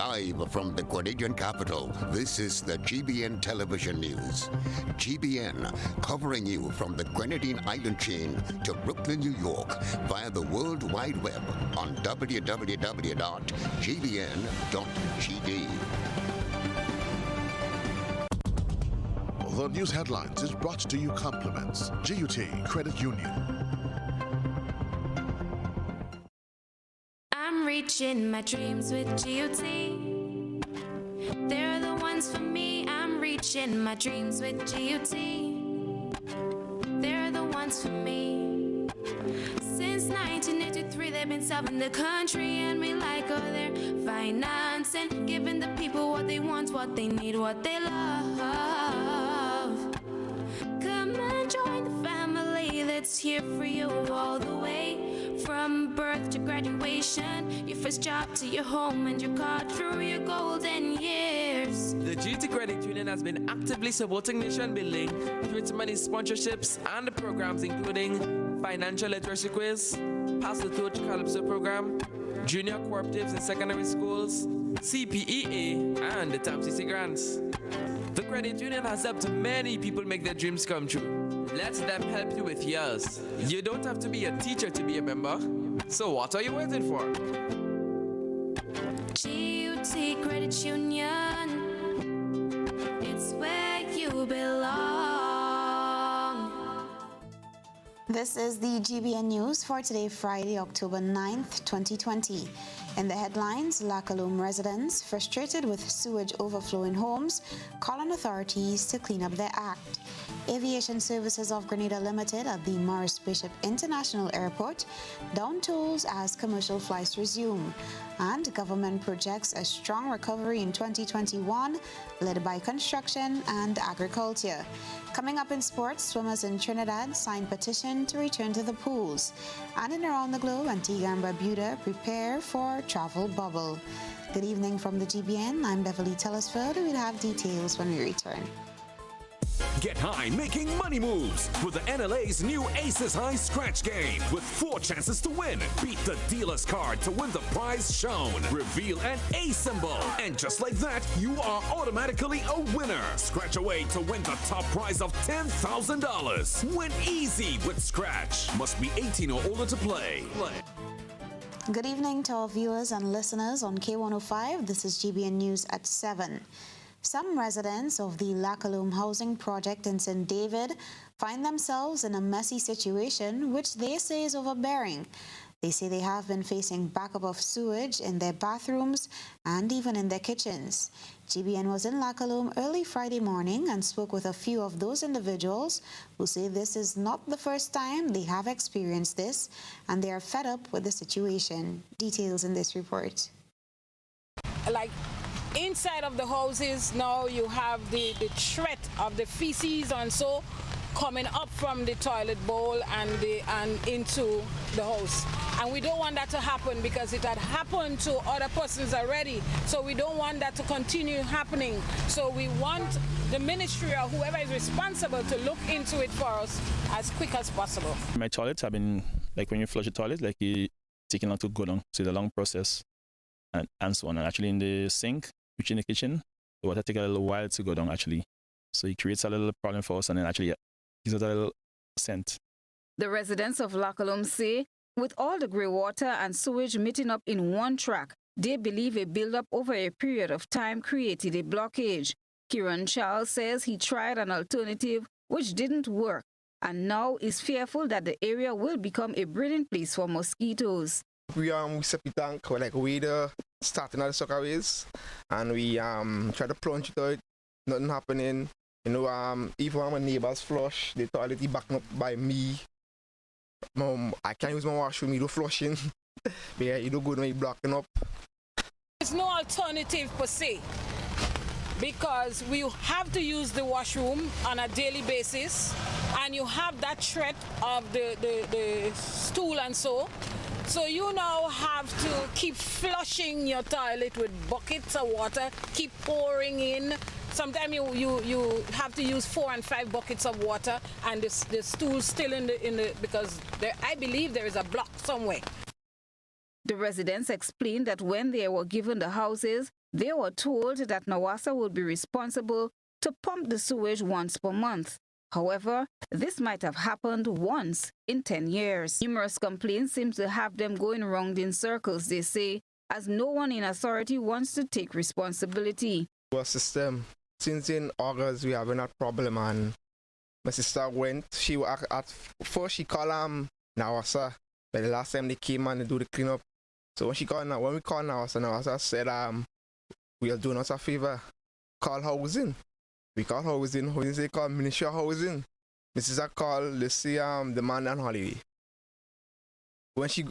Live from the Grenadian capital, this is the GBN television news. GBN, covering you from the Grenadine island chain to Brooklyn, New York, via the World Wide Web on www.gbn.gd. The news headlines is brought to you compliments GUT Credit Union. I'm reaching my dreams with GUT. They're the ones for me. I'm reaching my dreams with GUT. They're the ones for me. Since 1983, they've been serving the country, and we like all their financing, giving the people what they want, what they need, what they love. Come and join the family that's here for you all the way, from birth to graduation, your first job to your home and your car through your golden years. The GT Credit Union has been actively supporting nation building through its many sponsorships and programs, including financial literacy quiz, Pass the Torch Calypso program, junior cooperatives in secondary schools, CPEA, and the TAMCC grants. The credit union has helped many people make their dreams come true. Let them help you with yours. You don't have to be a teacher to be a member. So what are you waiting for? GUT Credit Union, it's where you belong. This is the GBN News for today, Friday, October 9th, 2020. In the headlines, Lacaloom residents frustrated with sewage overflow in homes call on authorities to clean up their act. Aviation Services of Grenada Limited at the Morris Bishop International Airport down tolls as commercial flights resume. And government projects a strong recovery in 2021, led by construction and agriculture. Coming up in sports, swimmers in Trinidad signed petition to return to the pools. And in around the globe, Antigua and Barbuda prepare for travel bubble. Good evening from the GBN. I'm Beverly Telesford. We'll have details when we return. Get high making money moves with the NLA's new Aces High Scratch game with 4 chances to win. Beat the dealer's card to win the prize shown. Reveal an A symbol. And just like that, you are automatically a winner. Scratch away to win the top prize of $10,000. Win easy with Scratch. Must be 18 or older to play. Good evening to our viewers and listeners on K105. This is GBN News at 7. Some residents of the Lacaloom housing project in St. David find themselves in a messy situation which they say is overbearing. They say they have been facing backup of sewage in their bathrooms and even in their kitchens. GBN was in Lacaloom early Friday morning and spoke with a few of those individuals who say this is not the first time they have experienced this and they are fed up with the situation. Details in this report. Inside of the houses now you have the threat of the feces and so coming up from the toilet bowl and into the house, and we don't want that to happen because it had happened to other persons already, so we don't want that to continue happening. So we want the ministry or whoever is responsible to look into it for us as quick as possible. My toilets have been like when you flush the toilet, like it's taking long to go down, so it's a long process and so on. And actually in the sink, which in the kitchen, the water takes a little while to go down actually. So it creates a little problem for us and then actually gives us a little scent. The residents of Lacaloom say with all the grey water and sewage meeting up in one track, they believe a build-up over a period of time created a blockage. Kieran Charles says he tried an alternative which didn't work and now is fearful that the area will become a breeding place for mosquitoes. We septic tank like way the starting at the soccer ways, and we try to plunge it out, nothing happening. You know, even when my neighbors flush, the toilet is backed up by me. I can't use my washroom, you do flushing. But yeah, you do good when you're blocking up. There's no alternative per se, because we have to use the washroom on a daily basis, and you have that threat of the stool and so. So you now have to keep flushing your toilet with buckets of water, keep pouring in. Sometimes you have to use 4 and 5 buckets of water, and the stool's still in the because I believe there is a block somewhere. The residents explained that when they were given the houses, They were told that NAWASA would be responsible to pump the sewage once per month. However, this might have happened once in 10 years. Numerous complaints seem to have them going round in circles, they say, as no one in authority wants to take responsibility. Our system, since in August we having that problem, and my sister went, at first she called NAWASA, but the last time they came and they do the cleanup. So when we called NAWASA said we'll do us a favor, call housing. We call housing say call Ministry of Housing. My sister called, they say the man on holiday. When she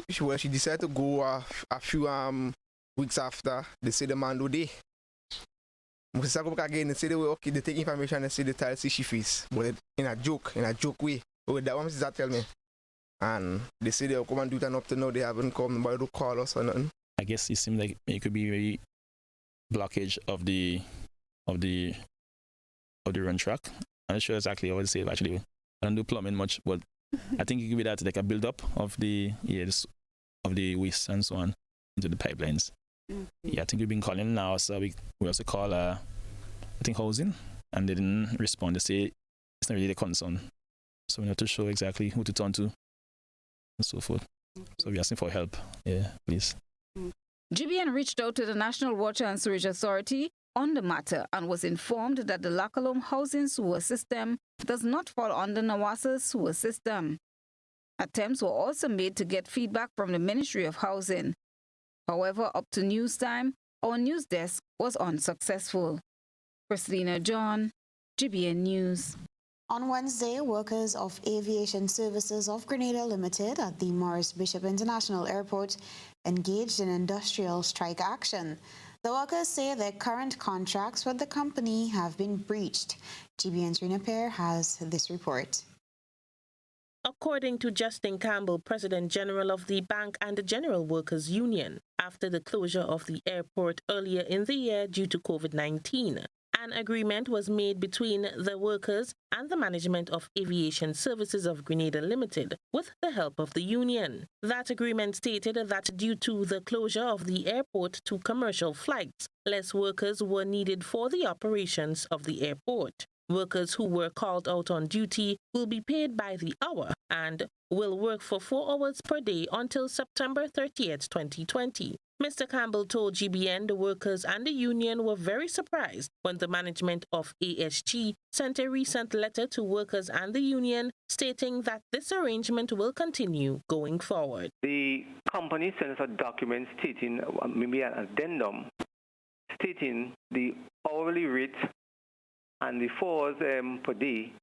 decided to go a few weeks after, they say the man do day. My sister go back again, they say they take information, they say the tile see she face, but in a joke way. But that one my sister tell me. And they say they'll come and do it, and up to now they haven't come, nobody to call us or nothing. I guess it seems like it could be very blockage of the run track. I'm not sure exactly how to say it actually. I don't do plumbing much, but I think it could be that like a build up of the waste and so on into the pipelines. Yeah, I think we've been calling now, so we also call I think housing, and they didn't respond. They say it's not really a concern. So we have to show exactly who to turn to and so forth. So we're asking for help. Yeah, please. GBN reached out to the National Water and Sewerage Authority on the matter and was informed that the Lakalom housing sewer system does not fall under NAWASA's sewer system. Attempts were also made to get feedback from the Ministry of Housing. However, up to news time, our news desk was unsuccessful. Christina John, GBN News. On Wednesday, workers of Aviation Services of Grenada Limited at the Morris Bishop International Airport engaged in industrial strike action. The workers say their current contracts with the company have been breached. GBN's Rena Pear has this report. According to Justin Campbell, President General of the Bank and the General Workers Union, after the closure of the airport earlier in the year due to COVID-19, an agreement was made between the workers and the management of Aviation Services of Grenada Limited with the help of the union. That agreement stated that due to the closure of the airport to commercial flights, less workers were needed for the operations of the airport. Workers who were called out on duty will be paid by the hour and will work for 4 hours per day until September 30th, 2020. Mr. Campbell told GBN the workers and the union were very surprised when the management of ASG sent a recent letter to workers and the union stating that this arrangement will continue going forward. The company sent us a document stating, maybe an addendum, stating the hourly rate and the 4 hours per day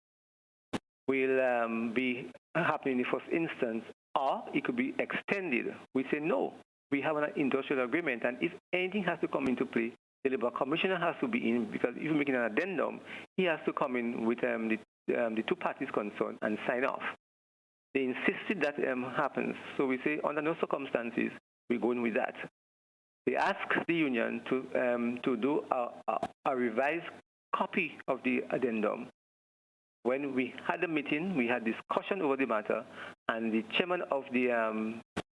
will be happening in the first instance, or it could be extended. We say no. We have an industrial agreement, and if anything has to come into play, the Labour Commissioner has to be in, because if you're making an addendum, he has to come in with the 2 parties concerned and sign off. They insisted that happens, so we say under no circumstances we're going with that. They asked the union to do a revised copy of the addendum. When we had a meeting, we had discussion over the matter, and the chairman of the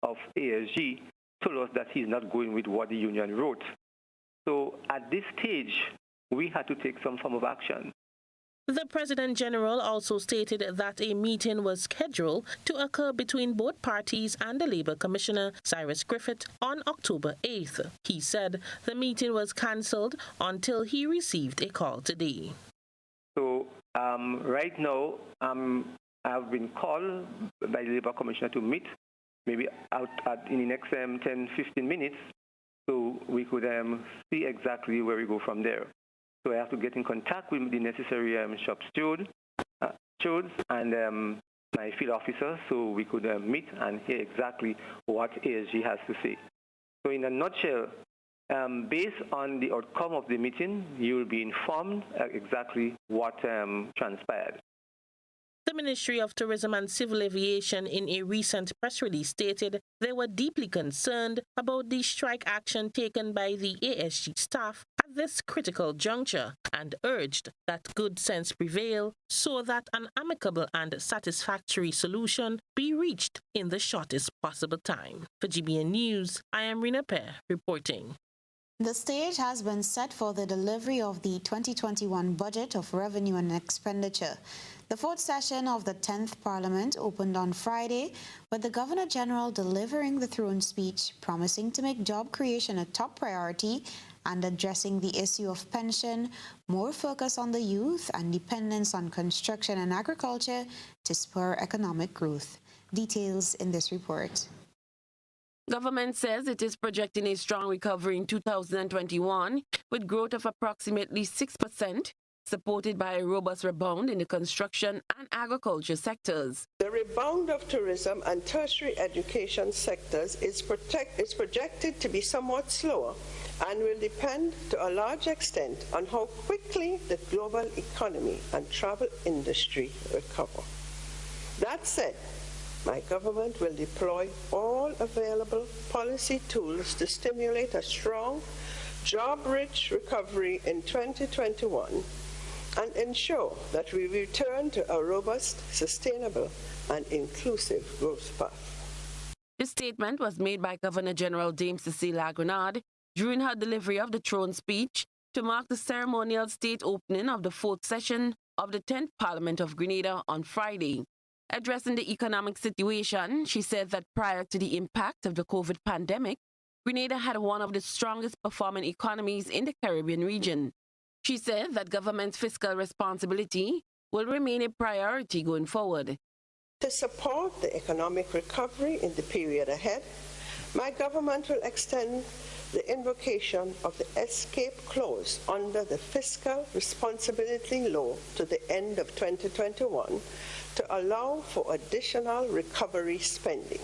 of ASG told us that he's not going with what the union wrote. So at this stage, we had to take some form of action. The President General also stated that a meeting was scheduled to occur between both parties and the Labour Commissioner, Cyrus Griffith, on October 8th. He said the meeting was cancelled until he received a call today. So right now, I've been called by the Labour Commissioner to meet, maybe in the next 10-15 minutes, so we could see exactly where we go from there. So I have to get in contact with the necessary shop stewards and my field officer, so we could meet and hear exactly what ASG has to say. So in a nutshell, based on the outcome of the meeting, you will be informed exactly what transpired. The Ministry of Tourism and Civil Aviation in a recent press release stated they were deeply concerned about the strike action taken by the ASG staff at this critical juncture and urged that good sense prevail so that an amicable and satisfactory solution be reached in the shortest possible time. For GBN News, I am Rena Pear reporting. The stage has been set for the delivery of the 2021 budget of revenue and expenditure. The fourth session of the 10th Parliament opened on Friday, with the Governor-General delivering the throne speech, promising to make job creation a top priority and addressing the issue of pension, more focus on the youth, and dependence on construction and agriculture to spur economic growth. Details in this report. Government says it is projecting a strong recovery in 2021 with growth of approximately 6%, supported by a robust rebound in the construction and agriculture sectors. The rebound of tourism and tertiary education sectors is projected to be somewhat slower and will depend to a large extent on how quickly the global economy and travel industry recover. That said, my government will deploy all available policy tools to stimulate a strong, job-rich recovery in 2021 and ensure that we return to a robust, sustainable, and inclusive growth path. The statement was made by Governor-General Dame Cecile Lagrenade during her delivery of the throne speech to mark the ceremonial state opening of the fourth session of the 10th Parliament of Grenada on Friday. Addressing the economic situation, she said that prior to the impact of the COVID pandemic, Grenada had one of the strongest performing economies in the Caribbean region. She said that government's fiscal responsibility will remain a priority going forward. To support the economic recovery in the period ahead, my government will extend the invocation of the escape clause under the Fiscal Responsibility Law to the end of 2021 to allow for additional recovery spending.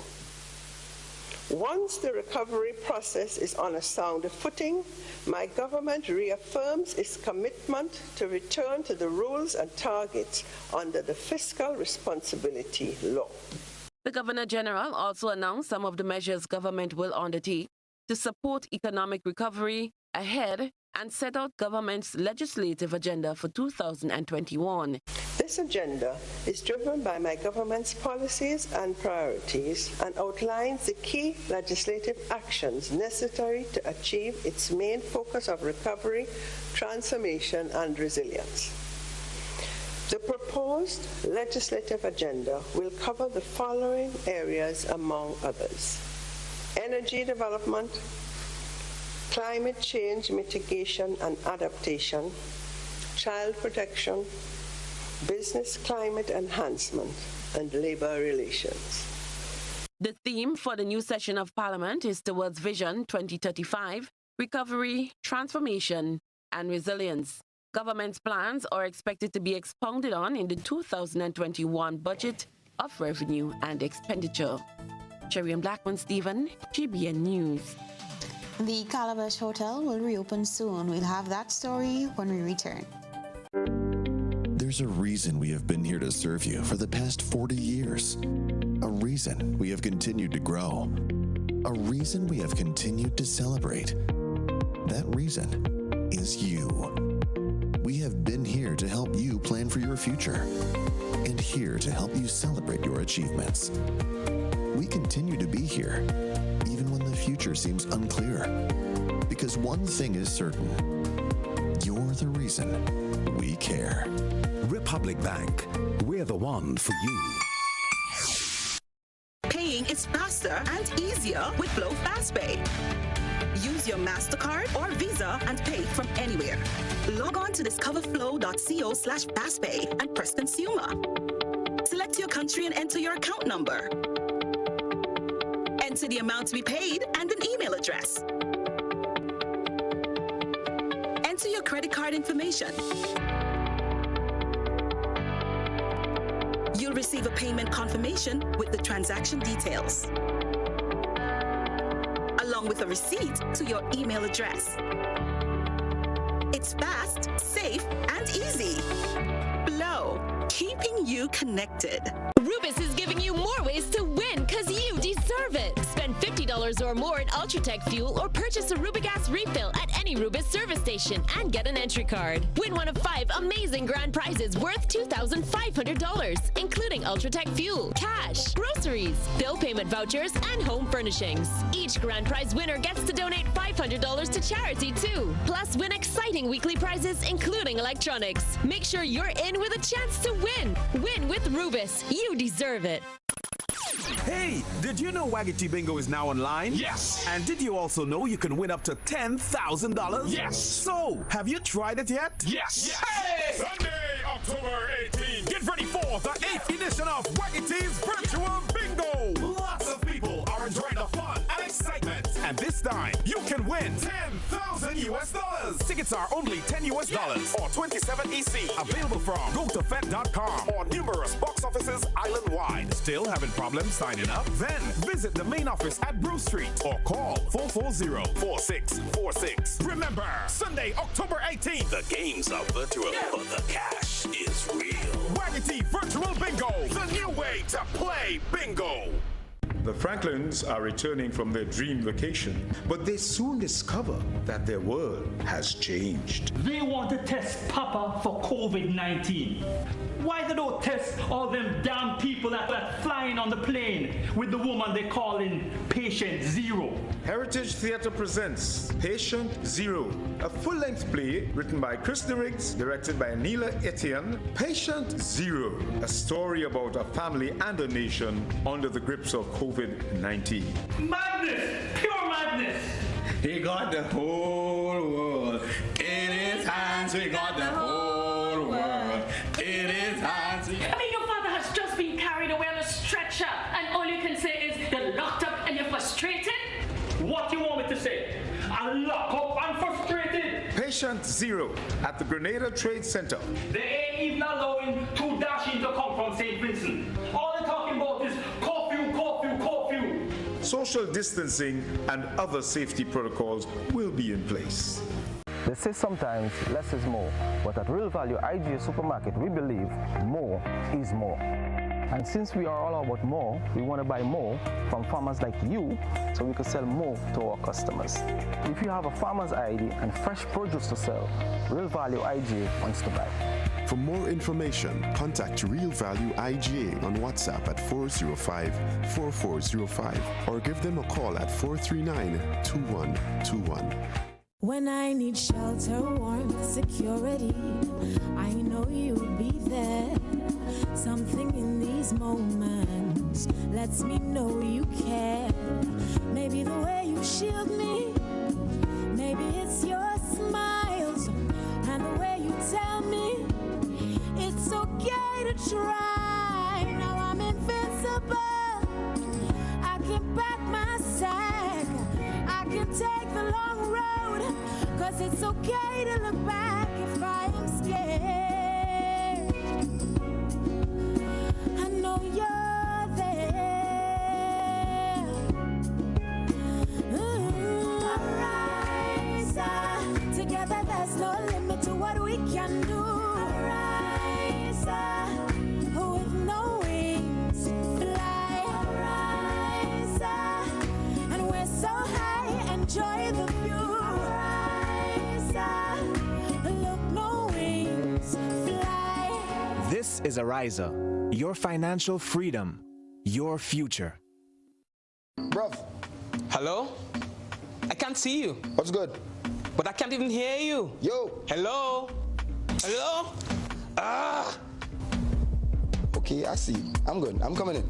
Once the recovery process is on a sound footing, my government reaffirms its commitment to return to the rules and targets under the Fiscal Responsibility Law. The Governor-General also announced some of the measures government will undertake to support economic recovery ahead and set out government's legislative agenda for 2021. This agenda is driven by my government's policies and priorities and outlines the key legislative actions necessary to achieve its main focus of recovery, transformation, and resilience. The proposed legislative agenda will cover the following areas among others: energy development, climate change mitigation and adaptation, child protection, business climate enhancement, and labor relations. The theme for the new session of Parliament is towards Vision 2035, recovery, transformation, and resilience. Government's plans are expected to be expounded on in the 2021 budget of revenue and expenditure. Sherry Blackman-Stephen, GBN News. The Calabash Hotel will reopen soon. We'll have that story when we return. There's a reason we have been here to serve you for the past 40 years. A reason we have continued to grow. A reason we have continued to celebrate. That reason is you. We have been here to help you plan for your future and here to help you celebrate your achievements. We continue to be here, even when the future seems unclear. Because one thing is certain, you're the reason we care. Republic Bank, we're the one for you. Paying is faster and easier with Flow FastPay. Use your MasterCard or Visa and pay from anywhere. Log on to discoverflow.co/fastpay and press Consumer. Select your country and enter your account number. Enter the amount to be paid and an email address. Enter your credit card information. You'll receive a payment confirmation with the transaction details, along with a receipt to your email address. It's fast, safe, and easy. Flow, keeping you connected. Rubus is giving you more ways to win because you deserve it. Spend $50 or more and Ultratech fuel or purchase a Rubigas refill at any Rubis service station and get an entry card. Win one of 5 amazing grand prizes worth $2,500, including Ultratech fuel, cash, groceries, bill payment vouchers, and home furnishings. Each grand prize winner gets to donate $500 to charity too. Plus, win exciting weekly prizes, including electronics. Make sure you're in with a chance to win. Win with Rubis. You deserve it. Hey, did you know Waggity Bingo is now online? Yes. And did you also know you can win up to $10,000? Yes. So, have you tried it yet? Yes. Hey! Sunday, October 18th. Get ready for the 8th edition of Waggity's Virtual Bingo. Lots of people are enjoying the fun and excitement. And this time, you can win $10,000. Tickets are only $10 or 27 EC. Available from GoToFed.com or numerous box offices island-wide. Still having problems signing up? Then visit the main office at Bruce Street or call 440-4646. Remember, Sunday, October 18th. The games are virtual, but the cash is real. Waggity Virtual Bingo, the new way to play bingo. The Franklins are returning from their dream vacation, but they soon discover that their world has changed. They want to test Papa for COVID-19. Why they don't test all them damn people that are flying on the plane with the woman they call in Patient Zero? Heritage Theatre presents Patient Zero, a full-length play written by Chris DeRiggs, directed by Neela Etienne. Patient Zero, a story about a family and a nation under the grips of COVID-19. Madness! Pure madness! He got the whole world in his hands. We got the whole world in his hands. I mean, your father has just been carried away on a stretcher, and all you can say is you're locked up and you're frustrated? What do you want me to say? I'm locked up and frustrated. Patient Zero at the Grenada Trade Center. They ain't even allowing 2 Dashing to come from St. Vincent. All they're talking about is curfew, curfew, curfew. Social distancing and other safety protocols will be in place. They say sometimes less is more, but at Real Value IGA Supermarket, we believe more is more. And since we are all about more, we want to buy more from farmers like you so we can sell more to our customers. If you have a farmer's ID and fresh produce to sell, Real Value IGA wants to buy. For more information, contact Real Value IGA on WhatsApp at 405-4405 or give them a call at 439-2121. When I need shelter, warmth, security, I know you'll be there. Something in these moments lets me know you care. Maybe the way you shield me, maybe it's your smiles and the way you tell me it's okay to try. Now I'm invincible. I can pack my sack. I can take the long road, 'cause it's okay to look back if I am scared. I know you're there. Arise, together there's no limit to what we can do. Arise, with no wings, fly. Arise, and we're so high, enjoy the view. Look, no wings, fly. This is Ariza, your financial freedom, your future. Bruv. Hello? I can't see you. What's good? But I can't even hear you. Yo. Hello? Hello? Okay, I see. I'm good. I'm coming in.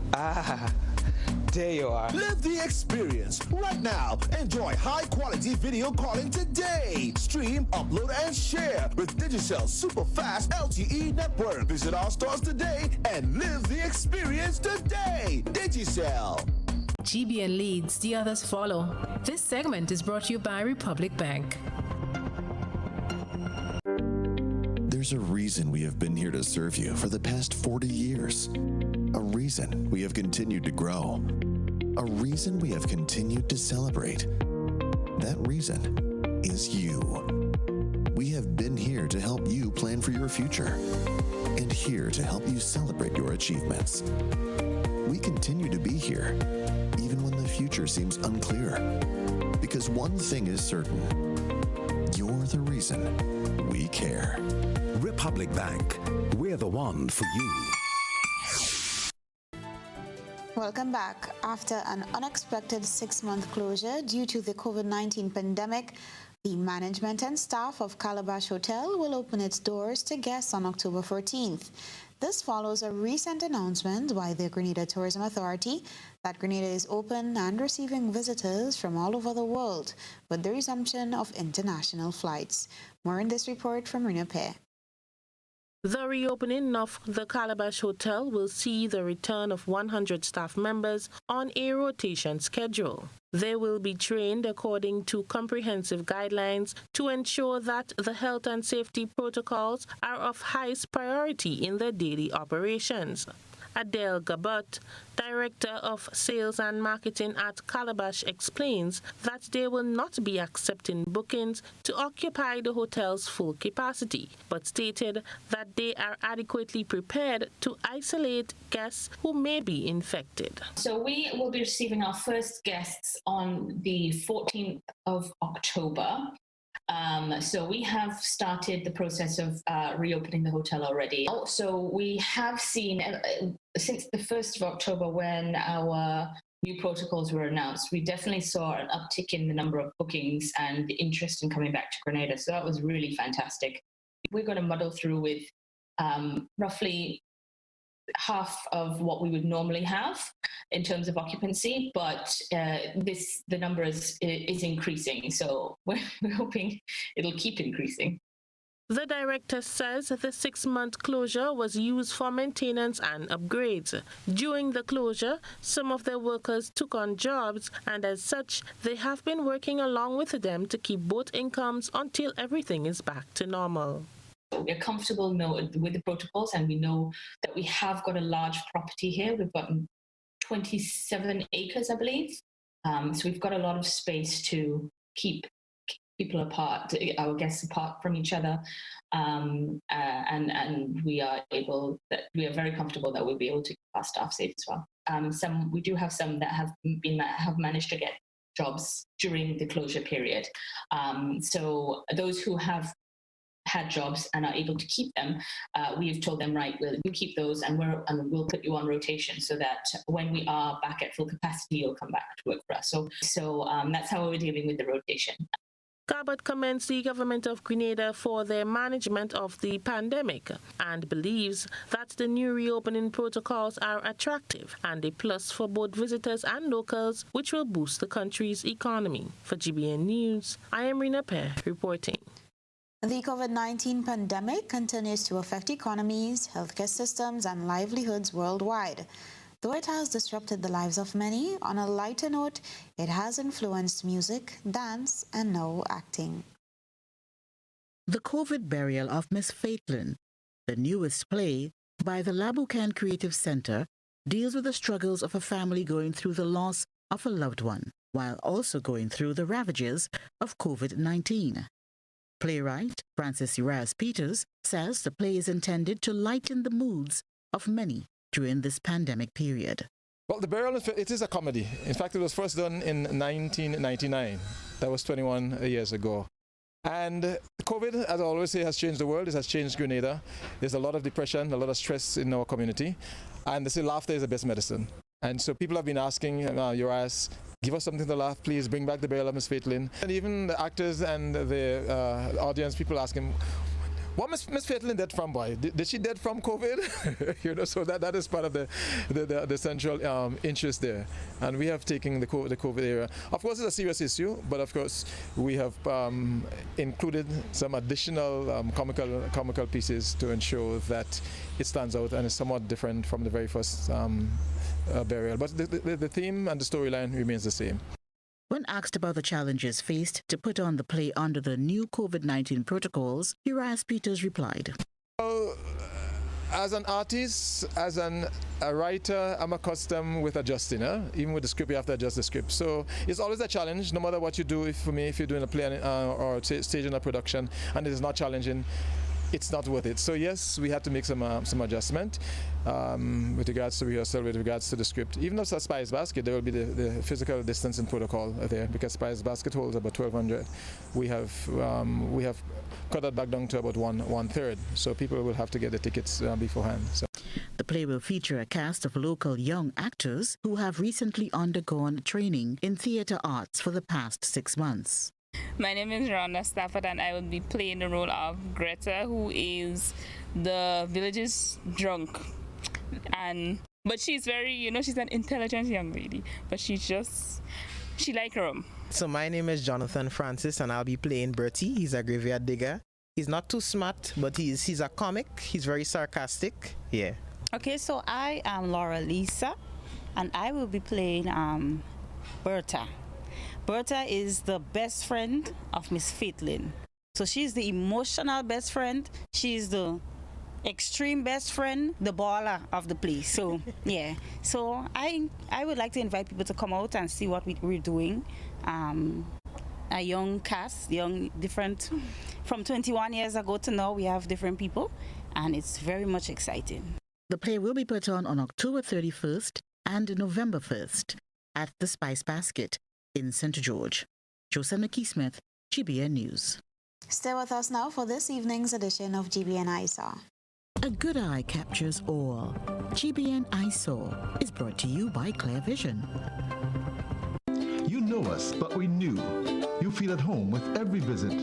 There you are. Live the experience right now. Enjoy high-quality video calling today. Stream, upload, and share with Digicel's super fast LTE network. Visit our stores today and live the experience today. Digicel. GBN leads, the others follow. This segment is brought to you by Republic Bank. There's a reason we have been here to serve you for the past 40 years. A reason we have continued to grow. A reason we have continued to celebrate. That reason is you. We have been here to help you plan for your future and here to help you celebrate your achievements. We continue to be here, even when the future seems unclear. Because one thing is certain. You're the reason we care. Republic Bank. We're the one for you. Welcome back. After an unexpected 6-month closure due to the COVID-19 pandemic, the management and staff of Calabash Hotel will open its doors to guests on October 14th. This follows a recent announcement by the Grenada Tourism Authority that Grenada is open and receiving visitors from all over the world with the resumption of international flights. More in this report from Rina Pear. The reopening of the Calabash Hotel will see the return of 100 staff members on a rotation schedule. They will be trained according to comprehensive guidelines to ensure that the health and safety protocols are of highest priority in their daily operations. Adele Gabot, Director of Sales and Marketing at Calabash, explains that they will not be accepting bookings to occupy the hotel's full capacity, but stated that they are adequately prepared to isolate guests who may be infected. So we will be receiving our first guests on the 14th of October. So we have started the process of reopening the hotel already. Also, we have seen, since the 1st of October when our new protocols were announced, we definitely saw an uptick in the number of bookings and the interest in coming back to Grenada. So that was really fantastic. We're going to muddle through with roughly half of what we would normally have in terms of occupancy, but the number is increasing, so we're hoping it'll keep increasing. The director says the 6-month closure was used for maintenance and upgrades. During the closure, some of their workers took on jobs, and as such, they have been working along with them to keep both incomes until everything is back to normal. We're comfortable with the protocols, and we know that we have got a large property here. We've got 27 acres, I believe. So we've got a lot of space to keep people apart, our guests apart from each other. And we are very comfortable that we'll be able to keep our staff safe as well. We do have some that have managed to get jobs during the closure period. So those who have had jobs and are able to keep them, we've told them, right, we'll keep those and we'll put you on rotation so that when we are back at full capacity, you'll come back to work for us. So that's how we're dealing with the rotation. Gabot commends the government of Grenada for their management of the pandemic and believes that the new reopening protocols are attractive and a plus for both visitors and locals, which will boost the country's economy. For GBN News, I am Rina Pear reporting. The COVID-19 pandemic continues to affect economies, healthcare systems, and livelihoods worldwide. Though it has disrupted the lives of many, on a lighter note, it has influenced music, dance, and now acting. The COVID Burial of Miss Faitlin, the newest play by the Labucan Creative Center, deals with the struggles of a family going through the loss of a loved one, while also going through the ravages of COVID-19. Playwright Francis Urias Peters says the play is intended to lighten the moods of many during this pandemic period. Well, The Burial, it is a comedy. In fact, it was first done in 1999. That was 21 years ago. And COVID, as I always say, has changed the world. It has changed Grenada. There's a lot of depression, a lot of stress in our community. And they say laughter is the best medicine. And so people have been asking Urias, give us something to laugh, please, bring back The Burial of Miss Faitlin. And even the actors and the audience, people ask him, what Miss Faitlin dead from, boy? Did she dead from COVID? So that is part of the central interest there. And we have taken the COVID era. Of course, it's a serious issue, but of course, we have included some additional comical pieces to ensure that it stands out and is somewhat different from the very first burial. But the theme and the storyline remains the same. When asked about the challenges faced to put on the play under the new COVID-19 protocols, Urias Peters replied. Well, as an artist, as a writer, I'm accustomed with adjusting. Even with the script, you have to adjust the script. So it's always a challenge, no matter what you do. For me, if you're doing a play or staging a production and it is not challenging, it's not worth it. So yes, we had to make some adjustment with regards to rehearsal, with regards to the script. Even though Spice Basket, there will be the physical distance and protocol there, because Spice Basket holds about 1,200. We have cut that back down to about one third. So people will have to get the tickets beforehand. So. The play will feature a cast of local young actors who have recently undergone training in theatre arts for the past 6 months. My name is Rhonda Stafford, and I will be playing the role of Greta, who is the village's drunk. But she's very, she's an intelligent young lady, but she like rum. So my name is Jonathan Francis, and I'll be playing Bertie. He's a graveyard digger. He's not too smart, but he's a comic. He's very sarcastic. Yeah. Okay, so I am Laura Lisa, and I will be playing Berta. Berta is the best friend of Miss Faitlin. So she's the emotional best friend. She's the extreme best friend, the baller of the place. So yeah. So I would like to invite people to come out and see what we're doing. A young cast, different. From 21 years ago to now, we have different people, and it's very much exciting. The play will be put on October 31st and November 1st at the Spice Basket in St. George. Joseph McKee-Smith, GBN News. Stay with us now for this evening's edition of GBN ISAW. A good eye captures all. GBN ISAW is brought to you by Clear Vision. You know us, but we knew. You feel at home with every visit.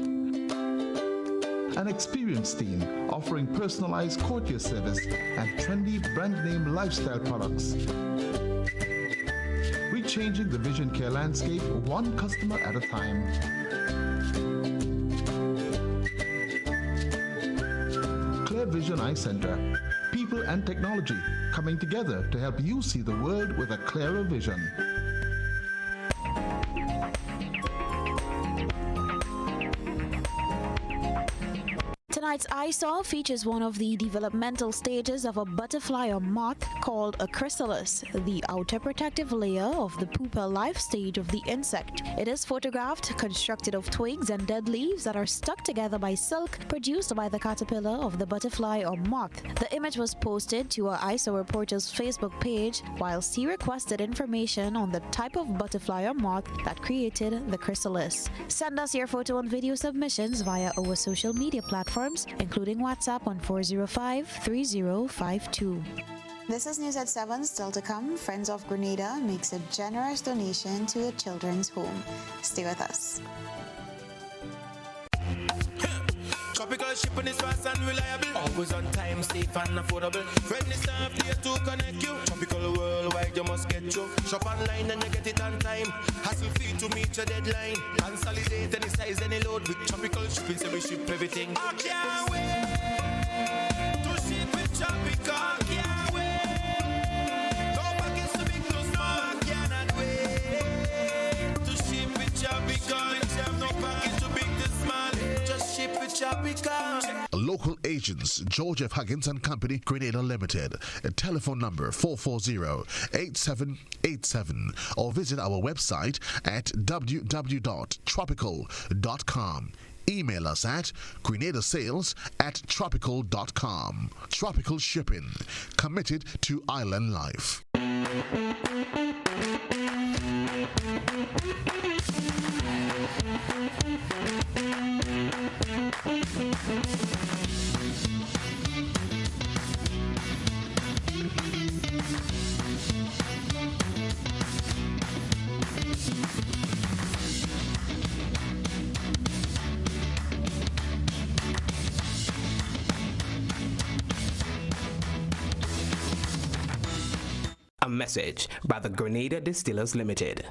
An experienced team offering personalized courtier service and trendy brand name lifestyle products. Changing the vision care landscape one customer at a time. Clear Vision Eye Center. People and technology coming together to help you see the world with a clearer vision. Tonight's ISAW features one of the developmental stages of a butterfly or moth called a chrysalis, the outer protective layer of the pupa life stage of the insect. It is photographed, constructed of twigs and dead leaves that are stuck together by silk produced by the caterpillar of the butterfly or moth. The image was posted to our ISAW reporter's Facebook page, whilst he requested information on the type of butterfly or moth that created the chrysalis. Send us your photo and video submissions via our social media platforms, including WhatsApp on 405-3052. This is News at 7. Still to come, Friends of Grenada makes a generous donation to a children's home. Stay with us. Tropical shipping is fast and reliable. Always on time, safe and affordable. Friendly staff here to connect you. Tropical worldwide, you must get you. Shop online and you get it on time. Hassle free to meet your deadline. Consolidate any size, any load. With tropical shipping, so we ship everything. I can't wait to ship with tropical. I can't wait. No package too big, too small. I cannot wait to ship with tropical. No package too big, too small. Just ship with tropical. Local agents, George F. Huggins and Company, Grenada Limited. Telephone number 440-8787 or visit our website at www.tropical.com. Email us at grenadasales@tropical.com. Tropical Shipping, committed to island life. A message by the Grenada Distillers Limited.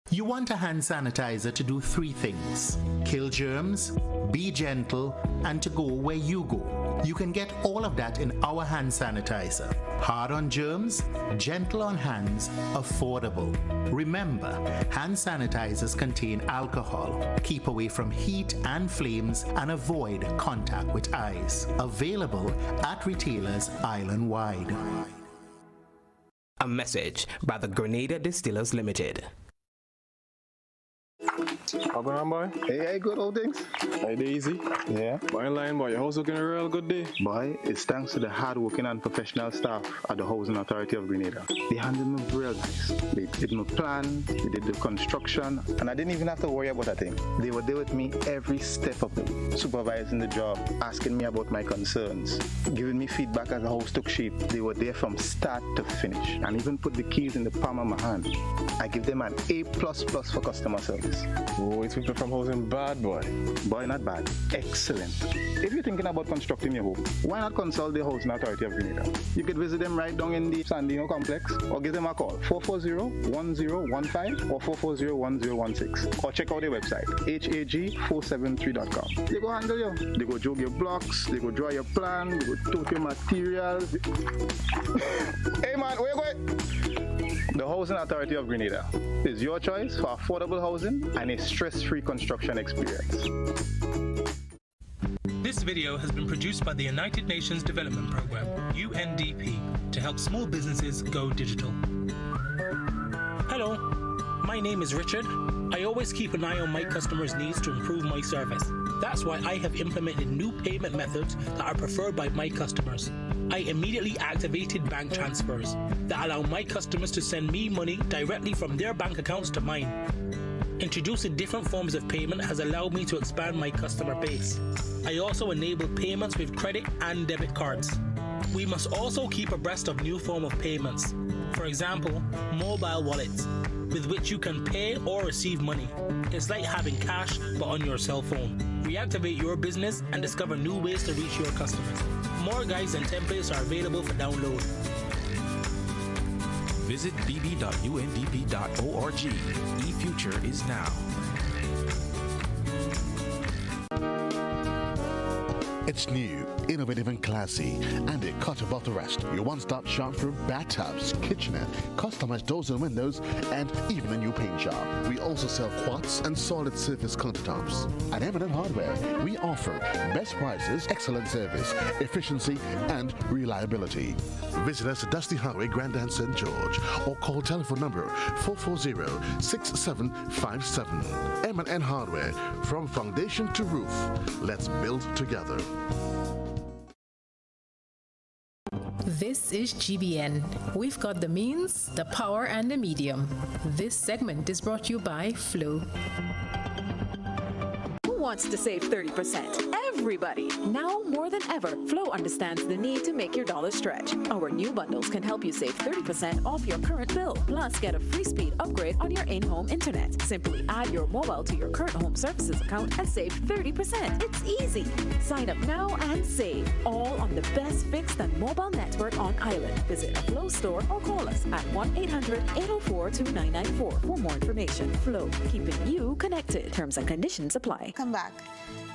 You want a hand sanitizer to do 3 things: kill germs, be gentle, and to go where you go. You can get all of that in our hand sanitizer. Hard on germs, gentle on hands, affordable. Remember, hand sanitizers contain alcohol. Keep away from heat and flames and avoid contact with eyes. Available at retailers island-wide. A message by the Grenada Distillers Limited. How going on, boy? Hey, good old things. Hey, easy. Yeah. Boy, in line, boy. Your house looking a real good day. Boy, it's thanks to the hard-working and professional staff at the Housing Authority of Grenada. They handled me real nice. They did my plan, they did the construction, and I didn't even have to worry about a thing. They were there with me every step of the way, supervising the job, asking me about my concerns, giving me feedback as the house took shape. They were there from start to finish, and even put the keys in the palm of my hand. I give them an A++ for customer service. Oh, it's people from housing bad, boy. Boy, not bad. Excellent. If you're thinking about constructing your home, why not consult the Housing Authority of Grenada? You could visit them right down in the Sandino complex, or give them a call, 440-1015 or 440-1016. Or check out their website, hag473.com. They go handle you. They go jog your blocks, they go draw your plan, they go tote your materials. Hey man, where you going? The Housing Authority of Grenada is your choice for affordable housing and a stress-free construction experience. This video has been produced by the United Nations Development Programme, UNDP, to help small businesses go digital. Hello, my name is Richard. I always keep an eye on my customers' needs to improve my service. That's why I have implemented new payment methods that are preferred by my customers. I immediately activated bank transfers that allow my customers to send me money directly from their bank accounts to mine. Introducing different forms of payment has allowed me to expand my customer base. I also enable payments with credit and debit cards. We must also keep abreast of new form of payments. For example, mobile wallets, with which you can pay or receive money. It's like having cash but on your cell phone. Reactivate your business and discover new ways to reach your customers. More guides and templates are available for download. Visit bb.undp.org. eFuture is now. It's new, innovative and classy, and it cut above the rest. Your one-stop shop for bathtubs, kitchenette, customized doors and windows, and even a new paint job. We also sell quartz and solid surface countertops. At M&M Hardware, we offer best prices, excellent service, efficiency, and reliability. Visit us at Dusty Highway, Grandin, St. George, or call telephone number 440-6757. M&M Hardware, from foundation to roof. Let's build together. This is GBN. We've got the means, the power, and the medium. This segment is brought to you by Flow. Who wants to save 30%? Everybody. Now more than ever, Flow understands the need to make your dollar stretch. Our new bundles can help you save 30% off your current bill. Plus, get a free speed upgrade on your in-home internet. Simply add your mobile to your current home services account and save 30%. It's easy. Sign up now and save. All on the best fixed and mobile network on island. Visit a Flow store or call us at 1-800-804-2994 for more information. Flow, keeping you connected. Terms and conditions apply. Welcome back.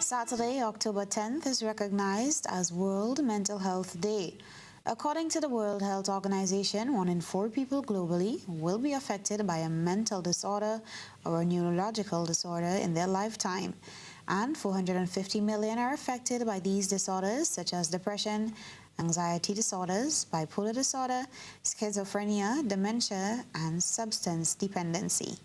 Saturday, October 10th is recognized as World Mental Health Day. According to the World Health Organization, 1 in 4 people globally will be affected by a mental disorder or a neurological disorder in their lifetime. And 450 million are affected by these disorders such as depression, anxiety disorders, bipolar disorder, schizophrenia, dementia, and substance dependency.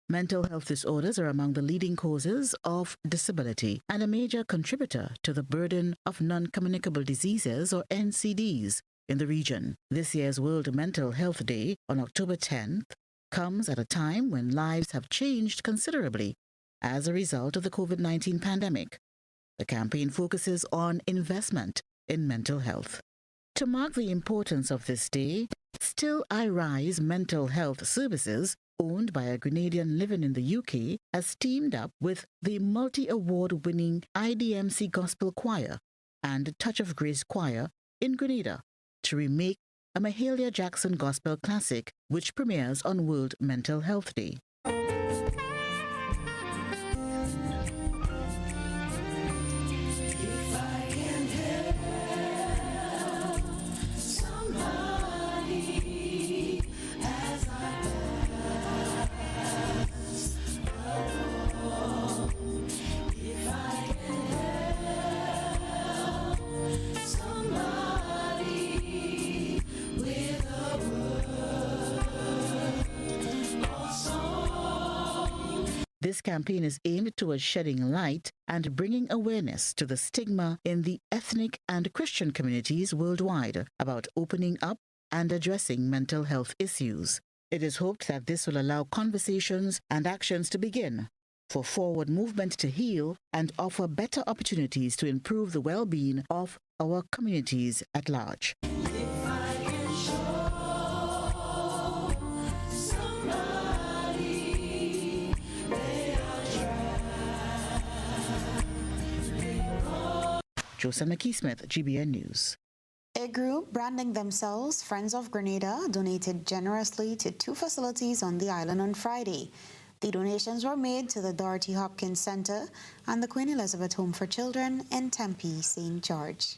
Mental health disorders are among the leading causes of disability and a major contributor to the burden of non-communicable diseases, or NCDs, in the region. This year's World Mental Health Day on October 10th comes at a time when lives have changed considerably as a result of the COVID-19 pandemic. The campaign focuses on investment in mental health. To mark the importance of this day, Still I Rise Mental Health Services, owned by a Grenadian living in the UK, has teamed up with the multi-award-winning IDMC Gospel Choir and Touch of Grace Choir in Grenada to remake a Mahalia Jackson gospel classic, which premieres on World Mental Health Day. campaign is aimed towards shedding light and bringing awareness to the stigma in the ethnic and Christian communities worldwide about opening up and addressing mental health issues. It is hoped that this will allow conversations and actions to begin for forward movement to heal and offer better opportunities to improve the well-being of our communities at large. Joseph McKee-Smith, GBN News. A group branding themselves Friends of Grenada donated generously to 2 facilities on the island on Friday. The donations were made to the Dorothy Hopkins Center and the Queen Elizabeth Home for Children in Tempe, St. George.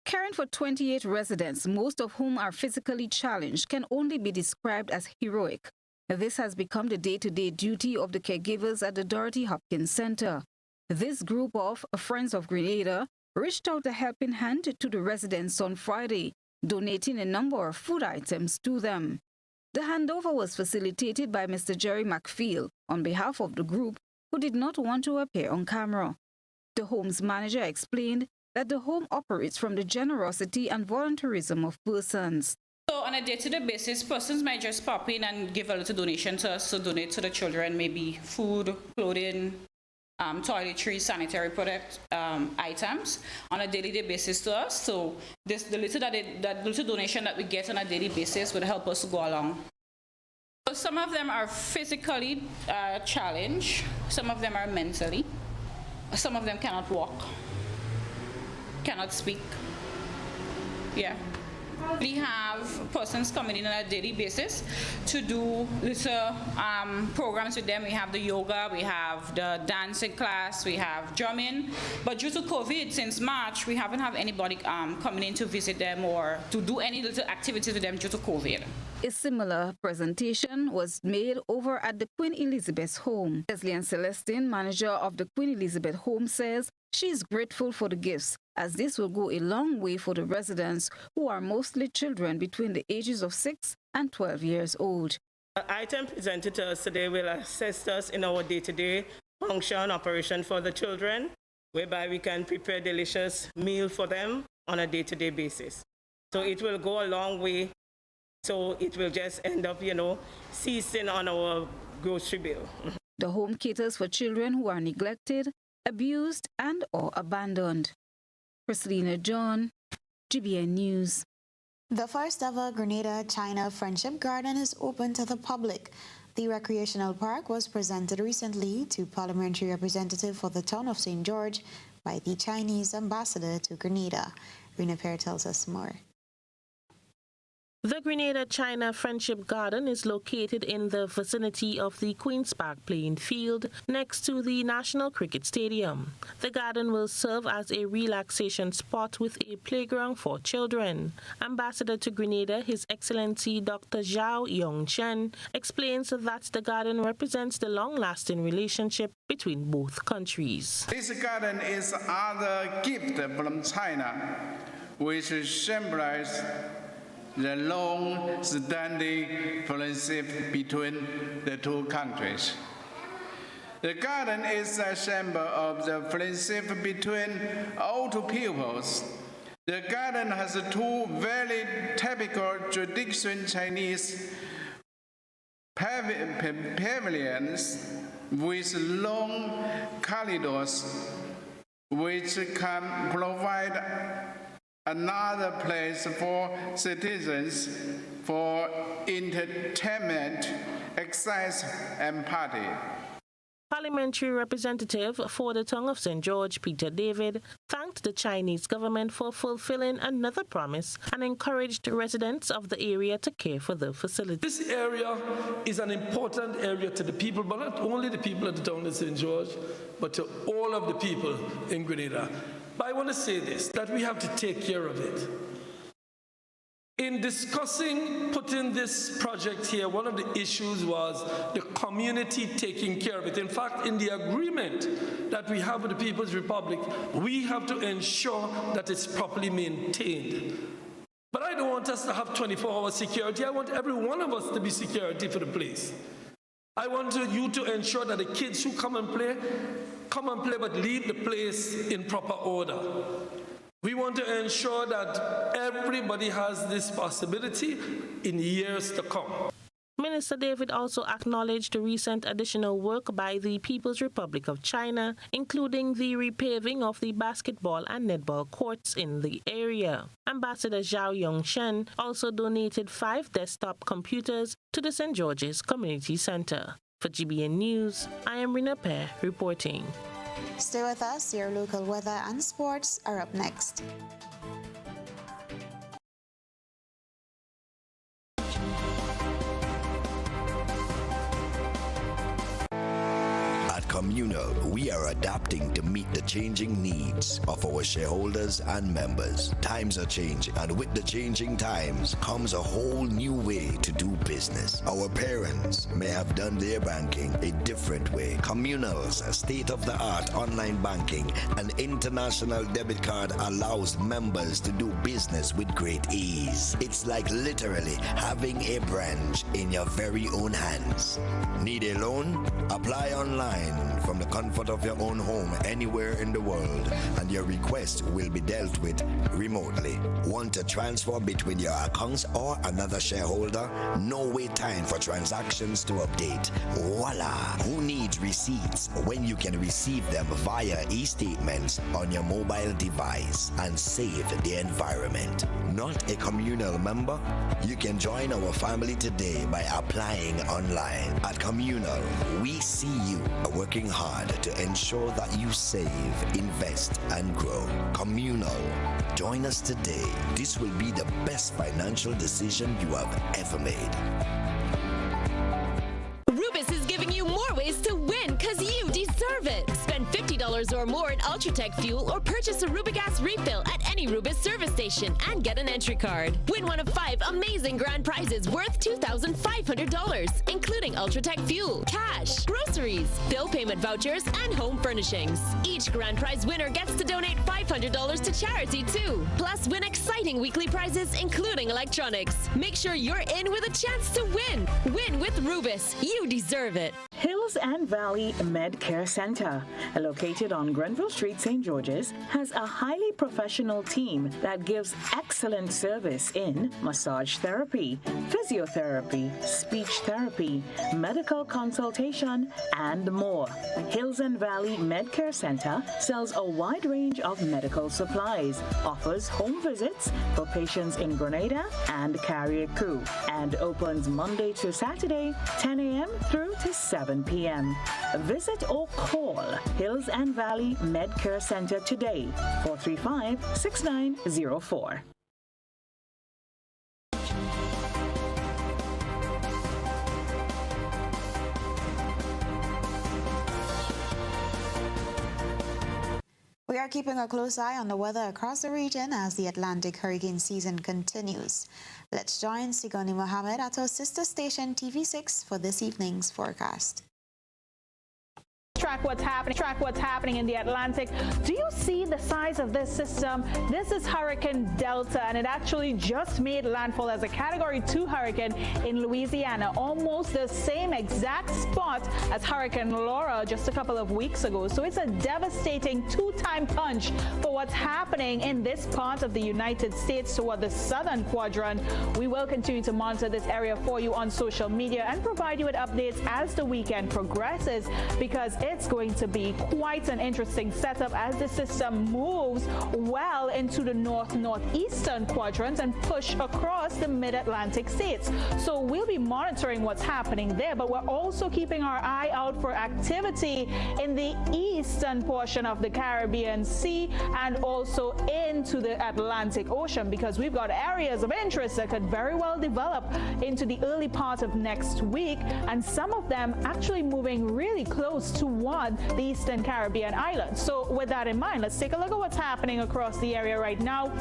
Caring for 28 residents, most of whom are physically challenged, can only be described as heroic. This has become the day-to-day duty of the caregivers at the Dorothy Hopkins Center. This group of Friends of Grenada reached out a helping hand to the residents on Friday, donating a number of food items to them. The handover was facilitated by Mr. Jerry McField on behalf of the group, who did not want to appear on camera. The home's manager explained that the home operates from the generosity and volunteerism of persons. So on a day-to-day basis, persons might just pop in and give a little donation to us, so donate to the children, maybe food, clothing, toiletries, sanitary product items on a daily basis to us. So the little donation that we get on a daily basis would help us to go along. So some of them are physically challenged, some of them are mentally, some of them cannot walk, cannot speak. Yeah. We have persons coming in on a daily basis to do little programs with them. We have the yoga, we have the dancing class, we have drumming. But due to COVID, since March, we haven't had anybody coming in to visit them or to do any little activities with them due to COVID. A similar presentation was made over at the Queen Elizabeth Home. Leslie and Celestine, manager of the Queen Elizabeth Home, says she is grateful for the gifts, as this will go a long way for the residents, who are mostly children between the ages of 6 and 12 years old. The item presented to us today will assist us in our day-to-day function operation for the children, whereby we can prepare delicious meal for them on a day-to-day basis. So it will go a long way. So it will just end up, ceasing on our grocery bill. The home caters for children who are neglected, abused, and or abandoned. Christina John, GBN News. The first ever Grenada-China Friendship Garden is open to the public. The recreational park was presented recently to Parliamentary Representative for the town of St. George by the Chinese ambassador to Grenada. Rena Perry tells us more. The Grenada-China Friendship Garden is located in the vicinity of the Queen's Park playing field next to the National Cricket Stadium. The garden will serve as a relaxation spot with a playground for children. Ambassador to Grenada, His Excellency Dr. Zhao Yongchen, explains that the garden represents the long-lasting relationship between both countries. This garden is another gift from China, which symbolizes the long-standing friendship between the two countries. The garden is a symbol of the friendship between all two peoples. The garden has 2 very typical traditional Chinese pavilions with long corridors, which can provide another place for citizens for entertainment, exercise, and party. Parliamentary Representative for the town of St. George, Peter David, thanked the Chinese government for fulfilling another promise and encouraged residents of the area to care for the facility. This area is an important area to the people, but not only the people of the town of St. George, but to all of the people in Grenada. But I want to say this, that we have to take care of it. In discussing putting this project here, one of the issues was the community taking care of it. In fact, in the agreement that we have with the People's Republic, we have to ensure that it's properly maintained. But I don't want us to have 24-hour security. I want every one of us to be security for the place. I want you to ensure that the kids who come and play, but leave the place in proper order. We want to ensure that everybody has this possibility in years to come. Minister David also acknowledged the recent additional work by the People's Republic of China, including the repaving of the basketball and netball courts in the area. Ambassador Zhao Yongshen also donated 5 desktop computers to the St. George's Community Center. For GBN News, I am Rina Pear reporting. Stay with us. Your local weather and sports are up next. Communal, we are adapting to meet the changing needs of our shareholders and members. Times are changing, and with the changing times comes a whole new way to do business. Our parents may have done their banking a different way. Communal's state-of-the-art online banking and international debit card allows members to do business with great ease. It's like literally having a branch in your very own hands. Need a loan? Apply online from the comfort of your own home anywhere in the world, and your request will be dealt with remotely. Want to transfer between your accounts or another shareholder? No wait time for transactions to update. Voila! Who needs receipts when you can receive them via e-statements on your mobile device and save the environment? Not a communal member? You can join our family today by applying online. At Communal, we see you working hard to ensure that you save, invest, and grow. Communal. Join us today. This will be the best financial decision you have ever made. Rubis is giving you more ways to win because you deserve it. Spend $50 or more in Ultratech fuel or purchase a Rubigas refill at any Rubis service station and get an entry card. Win one of 5 amazing grand prizes worth $2,500, including Ultratech fuel, cash, groceries, bill payment vouchers, and home furnishings. Each grand prize winner gets to donate $500 to charity too. Plus, win exciting weekly prizes, including electronics. Make sure you're in with a chance to win. Win with Rubis. You deserve it. Hills and Valley Med Care Center, located on Grenville Street, St. George's, has a highly professional team that gives excellent service in massage therapy, physiotherapy, speech therapy, medical consultation, and more. Hills and Valley Med Care Center sells a wide range of medical supplies, offers home visits for patients in Grenada and Carriacou, and opens Monday to Saturday, 10 a.m. through to 7 p.m. Visit or call Hills and Valley Med Care Center today, 435-6904. We are keeping a close eye on the weather across the region as the Atlantic hurricane season continues. Let's join Sigoni Mohammed at our sister station TV6 for this evening's forecast. Track what's happening in the Atlantic. Do you see the size of this system? This is Hurricane Delta, and it actually just made landfall as a Category 2 hurricane in Louisiana, almost the same exact spot as Hurricane Laura just a couple of weeks ago. So it's a devastating 2-time punch for what's happening in this part of the United States toward the southern quadrant. We will continue to monitor this area for you on social media and provide you with updates as the weekend progresses, because it's going to be quite an interesting setup as the system moves well into the northeastern quadrant and push across the mid-Atlantic states. So we'll be monitoring what's happening there, but we're also keeping our eye out for activity in the eastern portion of the Caribbean Sea and also into the Atlantic Ocean, because we've got areas of interest that could very well develop into the early part of next week, and some of them actually moving really close toward the eastern Caribbean islands. So with that in mind, let's take a look at what's happening across the area right now.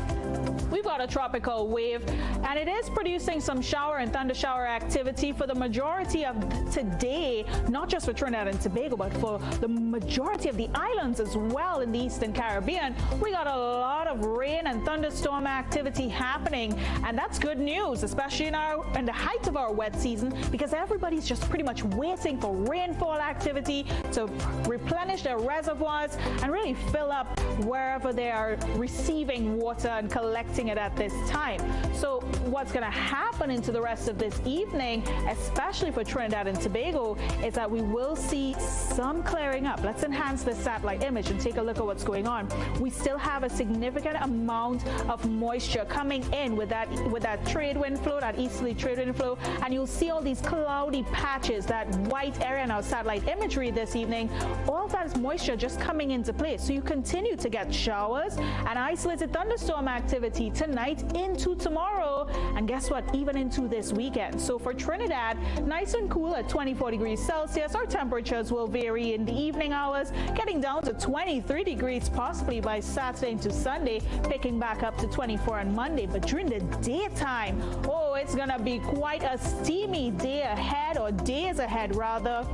We've got a tropical wave, and it is producing some shower and thunder shower activity for the majority of today, not just for Trinidad and Tobago, but for the majority of the islands as well in the eastern Caribbean. we got a lot of rain and thunderstorm activity happening, and that's good news, especially in the height of our wet season, because everybody's just pretty much waiting for rainfall activity to replenish their reservoirs and really fill up wherever they are receiving water and collecting it at this time. So what's going to happen into the rest of this evening, especially for Trinidad and Tobago, is that we will see some clearing up. Let's enhance the satellite image and take a look at what's going on. We still have a significant amount of moisture coming in with that trade wind flow, that easterly trade wind flow, and you'll see all these cloudy patches, that white area in our satellite imagery this evening. All of that is moisture just coming into place. So you continue to get showers and isolated thunderstorm activity tonight into tomorrow, and guess what, even into this weekend. So for Trinidad, nice and cool at 24 degrees Celsius. Our temperatures will vary in the evening hours, getting down to 23 degrees possibly by Saturday into Sunday, picking back up to 24 on Monday. But during the daytime, oh, it's gonna be quite a steamy day ahead, or days ahead rather,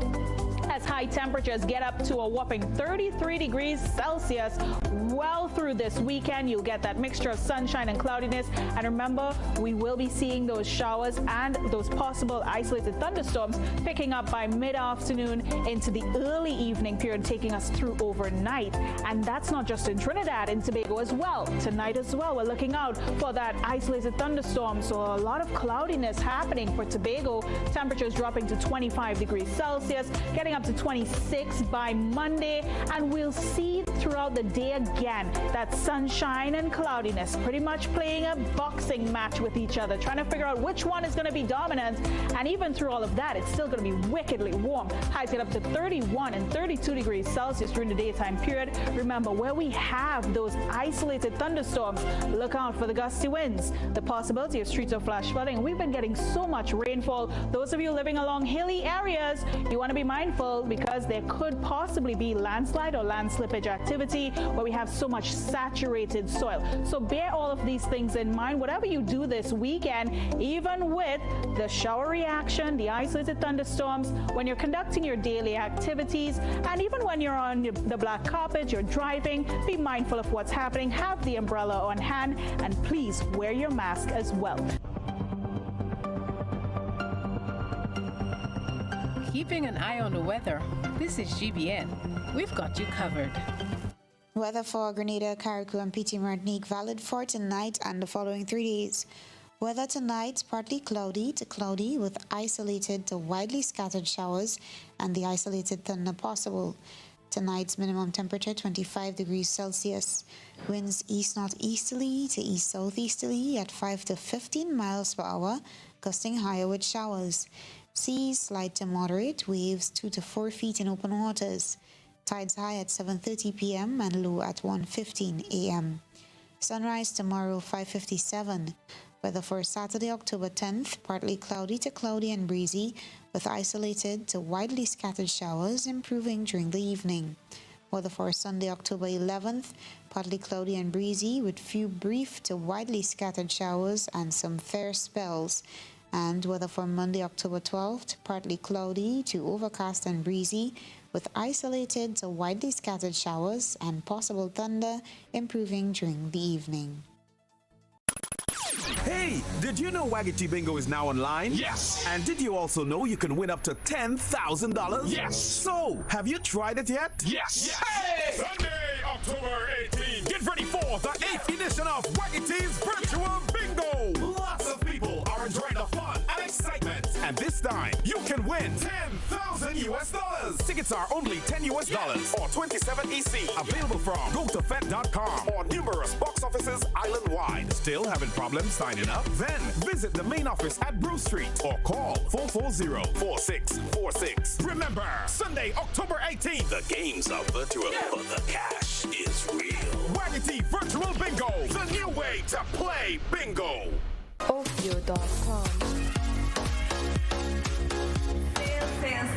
as high temperatures get up to a whopping 33 degrees Celsius well through this weekend. You'll get that mixture of sunshine and cloudiness, and remember, we will be seeing those showers and those possible isolated thunderstorms picking up by mid-afternoon into the early evening period, taking us through overnight. And that's not just in Trinidad and Tobago as well. Tonight as well, we're looking out for that isolated thunderstorm, so a lot of cloudiness happening for Tobago. Temperatures dropping to 25 degrees Celsius, getting up to 26 by Monday, and we'll see throughout the day again that sunshine and cloudiness pretty much playing a boxing match with each other, trying to figure out which one is going to be dominant. And even through all of that, it's still going to be wickedly warm. Highs get up to 31 and 32 degrees Celsius during the daytime period. Remember, where we have those isolated thunderstorms, look out for the gusty winds, the possibility of streets or flash flooding. We've been getting so much rainfall. Those of you living along hilly areas, you want to be mindful, because there could possibly be landslide or land slippage activity where we have so much saturated soil. So bear all of these things in mind, whatever you do this weekend, even with the shower reaction, the isolated thunderstorms, when you're conducting your daily activities, and even when you're on the black carpet, you're driving, be mindful of what's happening, have the umbrella on hand, and please wear your mask as well. Keeping an eye on the weather, this is GBN. We've got you covered. Weather for Grenada, Carriacou, and PT Martinique valid for tonight and the following 3 days. Weather tonight, partly cloudy to cloudy with isolated to widely scattered showers and the isolated thunder possible. Tonight's minimum temperature 25 degrees Celsius. Winds east-northeasterly to east-southeasterly at 5 to 15 miles per hour, gusting higher with showers. Seas slight to moderate, waves 2 to 4 feet in open waters. Tides high at 7:30 p.m. and low at 1:15 a.m. Sunrise tomorrow 5:57. Weather for Saturday, October 10th, partly cloudy to cloudy and breezy with isolated to widely scattered showers, improving during the evening. Weather for Sunday, October 11th, partly cloudy and breezy with few brief to widely scattered showers and some fair spells. And weather for Monday, October 12th, partly cloudy to overcast and breezy with isolated to widely scattered showers and possible thunder, improving during the evening. Hey, did you know Waggity Bingo is now online? Yes! And did you also know you can win up to $10,000? Yes! So, have you tried it yet? Yes! Hey! Sunday, October 18th. Get ready for the 8th edition of Waggity's Virtual Bingo! Lots of people are enjoying the fun and excitement. And this time, you can win $10,000 US. Tickets are only $10 US or 27 EC. Available from GoToFed.com or numerous box offices island-wide. Still having problems signing up? Then visit the main office at Bruce Street or call 440-4646. Remember, Sunday, October 18th. The games are virtual, but the cash is real. Waggity Virtual Bingo, the new way to play bingo. Ofyo.com.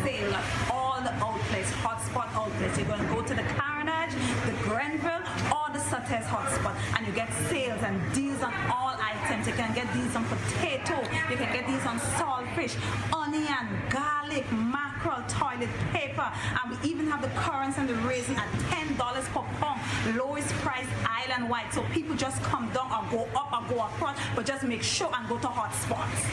Sale. All the outlets, hotspot outlets. You're going to go to the Carnage, the Grenville, or the Sutter's hotspot, and you get sales and deals on all items. You can get these on potato, you can get these on saltfish, onion, garlic, mackerel, toilet paper, and we even have the currants and the raisin at $10 per pound. Lowest price island-wide, so people just come down or go up or go across, but just make sure and go to hot spots.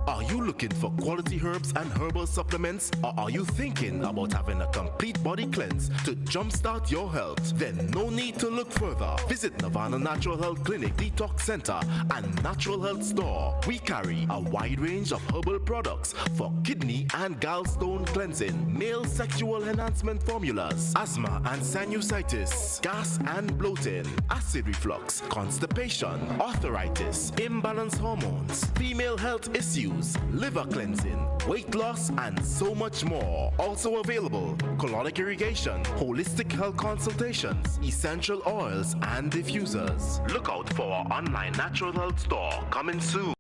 Are you looking for quality herbs and herbal supplements? Or are you thinking about having a complete body cleanse to jumpstart your health? Then no need to look further. Visit Nirvana Natural Health Clinic, Detox Center, and Natural Health Store. We carry a wide range of herbal products for kidney and gallstone cleansing, male sexual enhancement formulas, asthma and sinusitis, gas and bloating, acid reflux, constipation, arthritis, imbalanced hormones, female health issues, liver cleansing, weight loss, and so much more. Also available, colonic irrigation, holistic health consultations, essential oils, and diffusers. Look out for our online natural health store coming soon.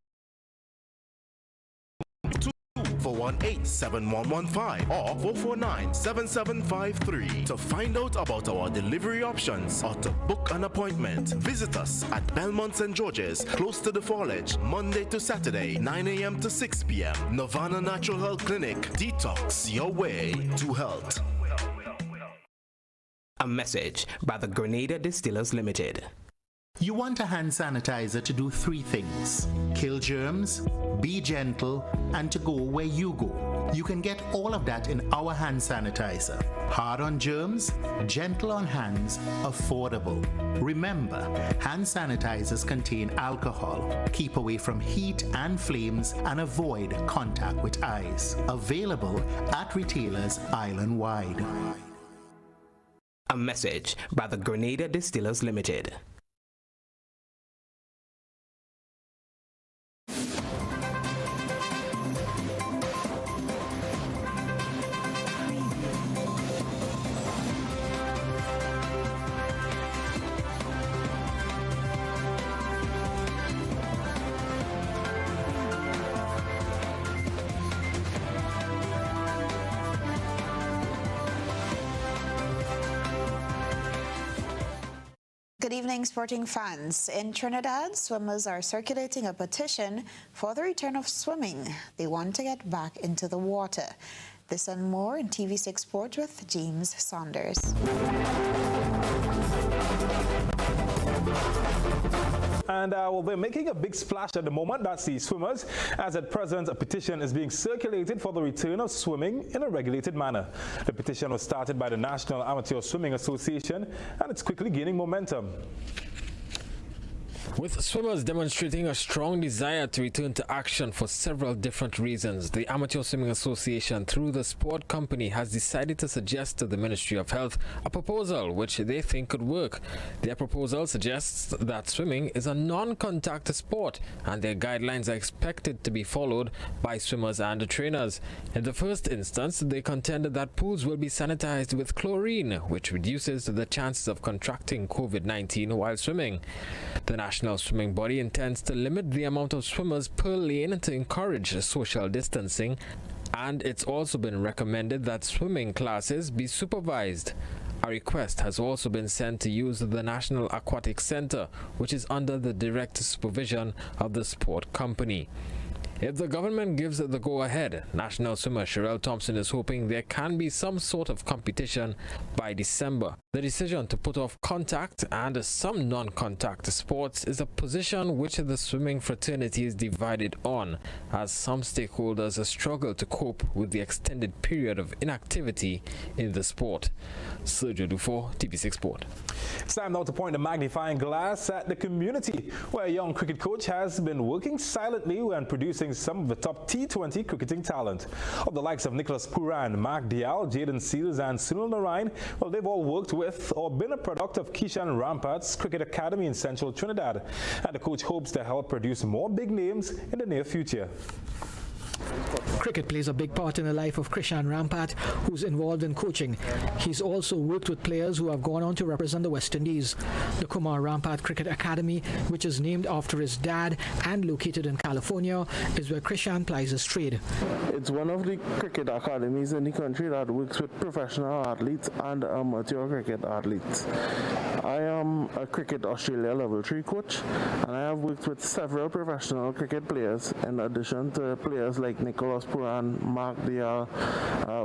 418-7115 or 449-7753 to find out about our delivery options or to book an appointment. Visit us at Belmont St. George's, close to the Fallage, Monday to Saturday, 9 a.m. to 6 p.m. Nirvana Natural Health Clinic. Detox your way to health. A message by the Grenada Distillers Limited. You want a hand sanitizer to do 3 things: kill germs, be gentle, and to go where you go. You can get all of that in our hand sanitizer. Hard on germs, gentle on hands, affordable. Remember, hand sanitizers contain alcohol. Keep away from heat and flames and avoid contact with eyes. Available at retailers island-wide. A message by the Grenada Distillers Limited. Good evening, sporting fans. In Trinidad, swimmers are circulating a petition for the return of swimming. They want to get back into the water. This and more in TV6 Sport with James Saunders. And well, they're making a big splash at the moment. That's the swimmers. As at present, a petition is being circulated for the return of swimming in a regulated manner. The petition was started by the National Amateur Swimming Association, and it's quickly gaining momentum. With swimmers demonstrating a strong desire to return to action for several different reasons, the Amateur Swimming Association, through the sport company, has decided to suggest to the Ministry of Health a proposal which they think could work. Their proposal suggests that swimming is a non-contact sport and their guidelines are expected to be followed by swimmers and trainers. In the first instance, they contended that pools will be sanitized with chlorine, which reduces the chances of contracting COVID-19 while swimming. The National Swimming Body intends to limit the amount of swimmers per lane to encourage social distancing, and it's also been recommended that swimming classes be supervised. A request has also been sent to use the National Aquatic Center, which is under the direct supervision of the sport company. If the government gives the go-ahead, national swimmer Sherelle Thompson is hoping there can be some sort of competition by December. The decision to put off contact and some non-contact sports is a position which the swimming fraternity is divided on, as some stakeholders struggle to cope with the extended period of inactivity in the sport. Sergio Dufour, TV6 Sport. It's time now to point the magnifying glass at the community, where a young cricket coach has been working silently and producing some of the top T20 cricketing talent. Of the likes of Nicholas Puran, Mark Dial, Jaden Seals and Sunil Narayan, well, they've all worked with or been a product of Kishan Rampart's Cricket Academy in central Trinidad. And the coach hopes to help produce more big names in the near future. Cricket plays a big part in the life of Krishan Rampart, who's involved in coaching. He's also worked with players who have gone on to represent the West Indies. The Kumar Rampart Cricket Academy, which is named after his dad and located in California, is where Krishan plies his trade. It's one of the cricket academies in the country that works with professional athletes and amateur cricket athletes. I am a Cricket Australia Level 3 coach, and I have worked with several professional cricket players in addition to players like Nicholas Puran, Mark Dial,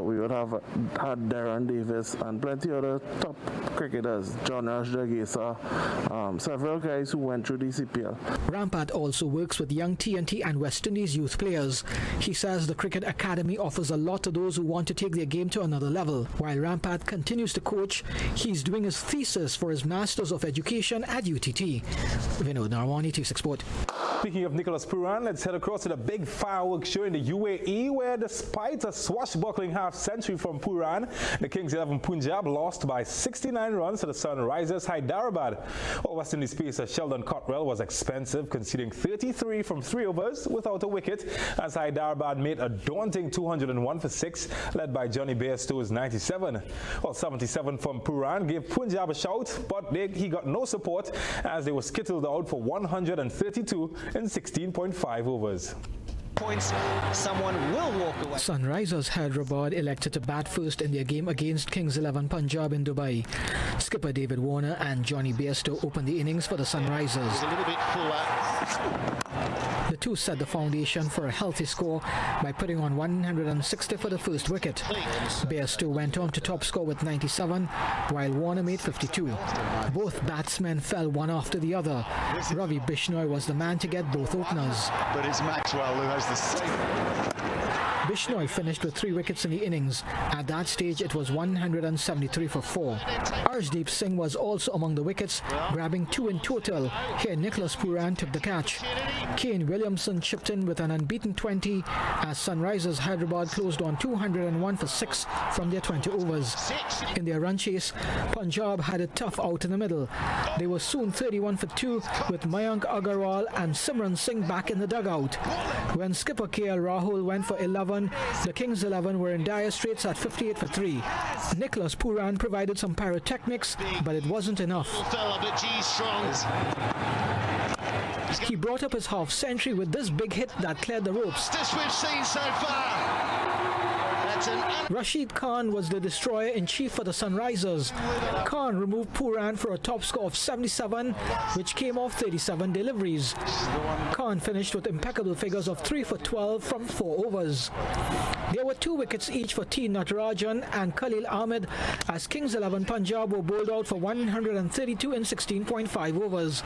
we would have had Darren Davis and plenty other top cricketers, John Ash Dagesa, several guys who went through the CPL. Rampart also works with young TNT and West Indies youth players. He says the Cricket Academy offers a lot to those who want to take their game to another level. While Rampart continues to coach, he's doing his thesis for his Masters of Education at UTT. Vinod Narwani, T6 Sport. Speaking of Nicholas Puran, let's head across to the big fireworks show in the UAE, where despite a swashbuckling half-century from Puran, the Kings 11 Punjab lost by 69 runs to the Sunrisers Hyderabad. Well, West Indies pacer Sheldon Cottrell was expensive, conceding 33 from 3 overs without a wicket, as Hyderabad made a daunting 201 for 6, led by Johnny Bairstow's 97. Well, 77 from Puran gave Punjab a shout, but he got no support as they were skittled out for 132 in 16.5 overs. Points, someone will walk away. Sunrisers Hyderabad elected to bat first in their game against Kings 11 Punjab in Dubai. Skipper David Warner and Johnny Bairstow opened the innings for the Sunrisers. A little bit fuller. The two set the foundation for a healthy score by putting on 160 for the first wicket. Bairstow went on to top score with 97, while Warner made 52. Both batsmen fell one after the other. Ravi Bishnoi was the man to get both openers. But it's Maxwell who has the save. Bishnoi finished with 3 wickets in the innings. At that stage, it was 173 for 4. Arshdeep Singh was also among the wickets, grabbing 2 in total. Here, Nicholas Puran took the catch. Kane Williamson chipped in with an unbeaten 20 as Sunrisers Hyderabad closed on 201 for 6 from their 20 overs. In their run chase, Punjab had a tough out in the middle. They were soon 31 for 2 with Mayank Agarwal and Simran Singh back in the dugout. When skipper KL Rahul went for 11, the Kings 11 were in dire straits at 58 for 3. Nicholas Puran provided some pyrotechnics, but it wasn't enough. He brought up his half-century with this big hit that cleared the ropes. This we've seen so far. Rashid Khan was the destroyer-in-chief for the Sunrisers. Khan removed Puran for a top score of 77, which came off 37 deliveries. Khan finished with impeccable figures of 3 for 12 from 4 overs. There were 2 wickets each for T. Natarajan and Khalil Ahmed as Kings 11 Punjab were bowled out for 132 in 16.5 overs.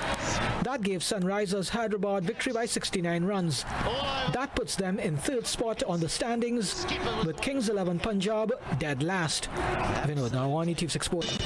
That gave Sunrisers Hyderabad victory by 69 runs. That puts them in 3rd spot on the standings, with Kings 11 Punjab dead last. Vinod Narwani, T6 Sport.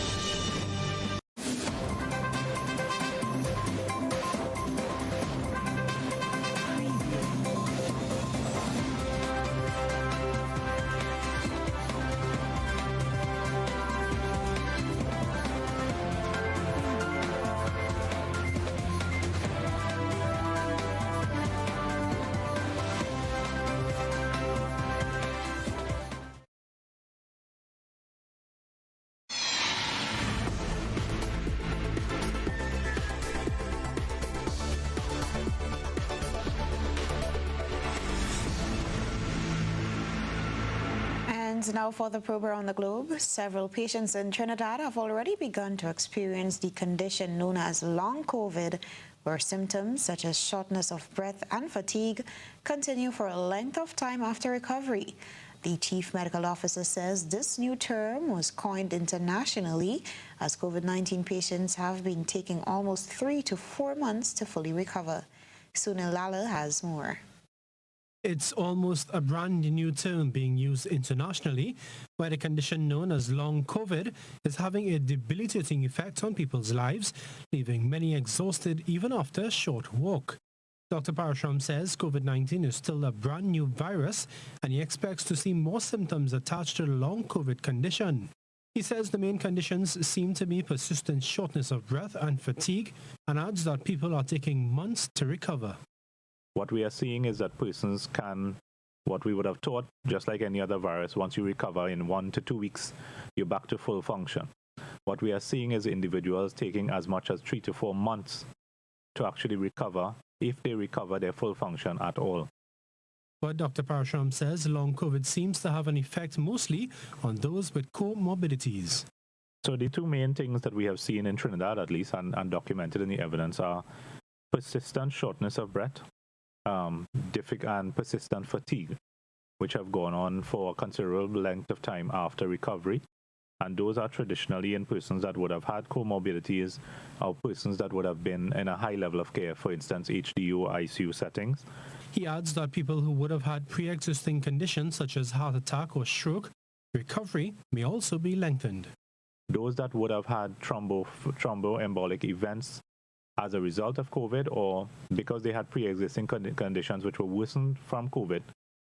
And now for the probe around the globe. Several patients in Trinidad have already begun to experience the condition known as long COVID, where symptoms such as shortness of breath and fatigue continue for a length of time after recovery. The chief medical officer says this new term was coined internationally as COVID-19 patients have been taking almost 3 to 4 months to fully recover. Sunil Lala has more. It's almost a brand new term being used internationally, where the condition known as long COVID is having a debilitating effect on people's lives, leaving many exhausted even after a short walk. Dr. Parashram says COVID-19 is still a brand new virus, and he expects to see more symptoms attached to the long COVID condition. He says the main conditions seem to be persistent shortness of breath and fatigue, and adds that people are taking months to recover. What we are seeing is that persons can, what we would have thought, just like any other virus, once you recover in 1 to 2 weeks, you're back to full function. What we are seeing is individuals taking as much as 3 to 4 months to actually recover, if they recover their full function at all. But Dr. Parashram says long COVID seems to have an effect mostly on those with comorbidities. So the 2 main things that we have seen in Trinidad, at least, and documented in the evidence are persistent shortness of breath, and persistent fatigue. which have gone on for a considerable length of time after recovery. And those are traditionally in persons that would have had comorbidities or persons that would have been in a high level of care, for instance, HDU or ICU settings. He adds that people who would have had pre-existing conditions such as heart attack or stroke, recovery may also be lengthened. Those that would have had thromboembolic events as a result of COVID or because they had pre-existing conditions which were worsened from COVID,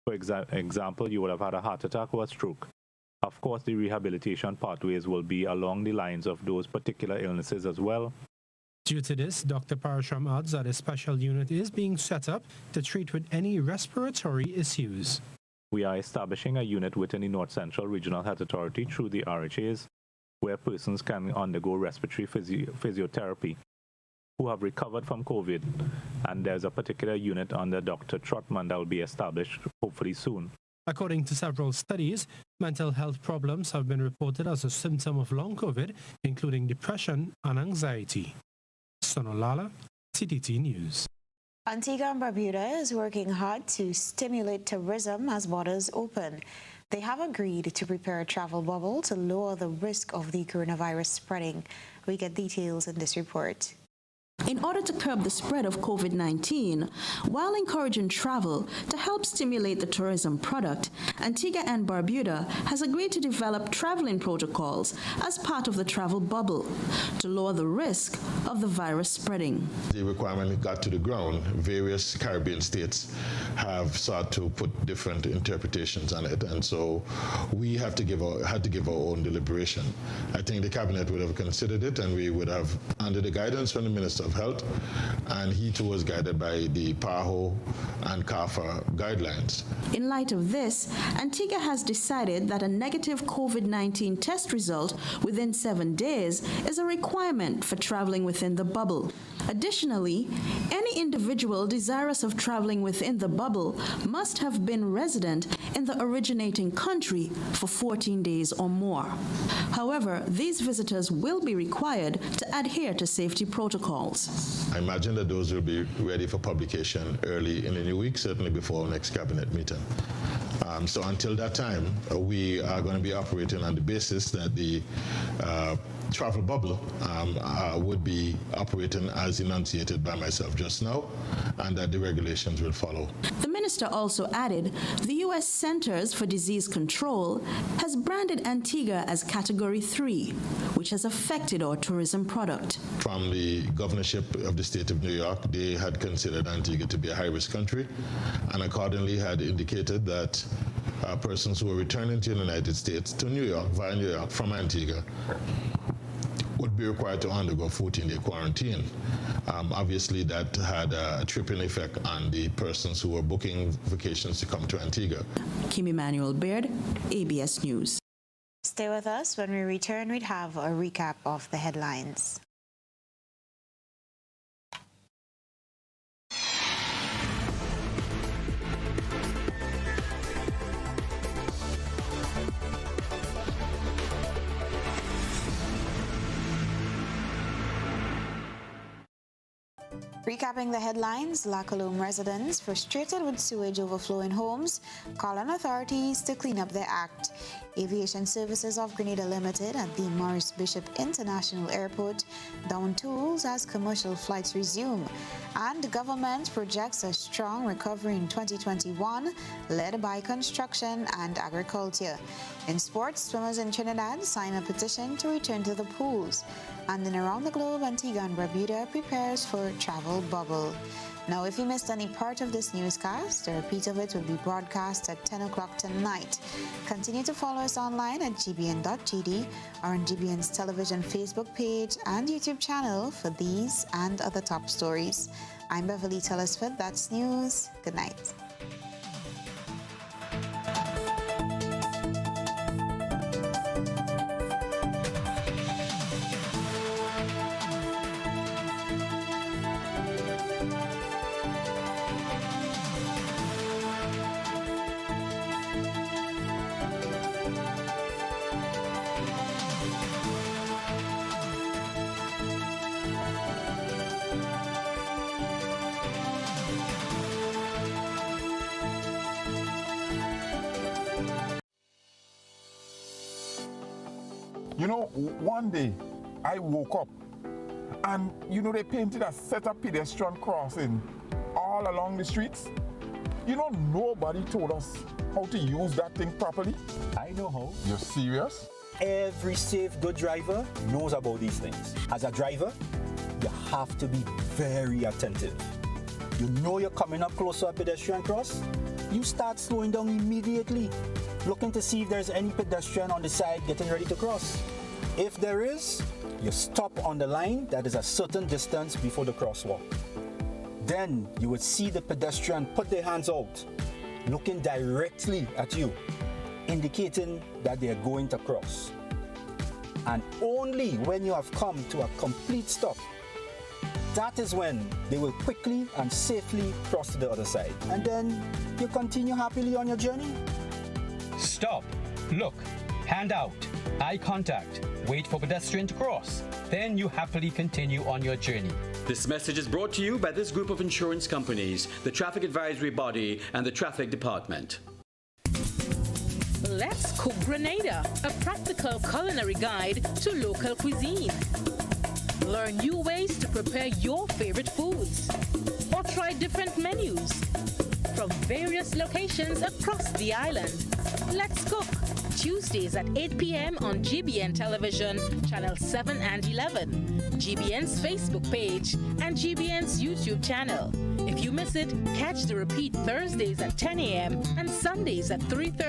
for example, you would have had a heart attack or a stroke. Of course, the rehabilitation pathways will be along the lines of those particular illnesses as well. Due to this, Dr. Parashram adds that a special unit is being set up to treat with any respiratory issues. We are establishing a unit within the North Central Regional Health Authority through the RHAs where persons can undergo respiratory physiotherapy who have recovered from COVID. And there's a particular unit under Dr. Trotman that will be established hopefully soon. According to several studies, mental health problems have been reported as a symptom of long COVID, including depression and anxiety. Sonolala, CTT News. Antigua and Barbuda is working hard to stimulate tourism as borders open. They have agreed to prepare a travel bubble to lower the risk of the coronavirus spreading. We get details in this report. In order to curb the spread of COVID-19, while encouraging travel to help stimulate the tourism product, Antigua and Barbuda has agreed to develop traveling protocols as part of the travel bubble to lower the risk of the virus spreading. The requirement got to the ground. Various Caribbean states have sought to put different interpretations on it, and so we had to give our own deliberation. I think the cabinet would have considered it, and we would have, under the guidance from the Minister of Health, and he too was guided by the PAHO and CAFA guidelines. In light of this, Antigua has decided that a negative COVID-19 test result within 7 days is a requirement for traveling within the bubble. Additionally, any individual desirous of traveling within the bubble must have been resident in the originating country for 14 days or more. However, these visitors will be required to adhere to safety protocols. I imagine that those will be ready for publication early in the new week, certainly before our next cabinet meeting. So until that time, we are going to be operating on the basis that the travel bubble would be operating as enunciated by myself just now, and that the regulations will follow. The minister also added the U.S. Centers for Disease Control has branded Antigua as Category 3, which has affected our tourism product. From the governorship of the state of New York, they had considered Antigua to be a high-risk country, and accordingly had indicated that persons who are returning to the United States, to New York, via New York, from Antigua, would be required to undergo 14-day quarantine. Obviously, that had a tripping effect on the persons who were booking vacations to come to Antigua. Kim Emmanuel Baird, ABS News. Stay with us. When we return, we'd have a recap of the headlines. Recapping the headlines, Lacaloom residents frustrated with sewage overflow in homes, call on authorities to clean up their act. Aviation Services of Grenada Limited at the Maurice Bishop International Airport down tools as commercial flights resume. And government projects a strong recovery in 2021, led by construction and agriculture. In sports, swimmers in Trinidad sign a petition to return to the pools. And in around the globe, Antigua and Barbuda prepares for travel bubble. Now, if you missed any part of this newscast, a repeat of it will be broadcast at 10 o'clock tonight. Continue to follow us online at gbn.gd or on GBN's television Facebook page and YouTube channel for these and other top stories. I'm Beverly Telesford. That's news. Good night. You know, one day I woke up and, you know, they painted a set of pedestrian crossing all along the streets. You know, nobody told us how to use that thing properly. I know how. You're serious? Every safe, good driver knows about these things. As a driver, you have to be very attentive. You know you're coming up close to a pedestrian cross, you start slowing down immediately, looking to see if there's any pedestrian on the side getting ready to cross. If there is, you stop on the line that is a certain distance before the crosswalk. Then you would see the pedestrian put their hands out, looking directly at you, indicating that they are going to cross. And only when you have come to a complete stop, that is when they will quickly and safely cross to the other side. And then you continue happily on your journey. Stop, look, hand out, eye contact, wait for pedestrian to cross. Then you happily continue on your journey. This message is brought to you by this group of insurance companies, the Traffic Advisory Body, and the Traffic Department. Let's Cook Grenada, a practical culinary guide to local cuisine. Learn new ways to prepare your favorite foods or try different menus from various locations across the island. Let's Cook, Tuesdays at 8 p.m. on GBN Television, Channel 7 and 11, GBN's Facebook page, and GBN's YouTube channel. If you miss it, catch the repeat Thursdays at 10 a.m. and Sundays at 3:30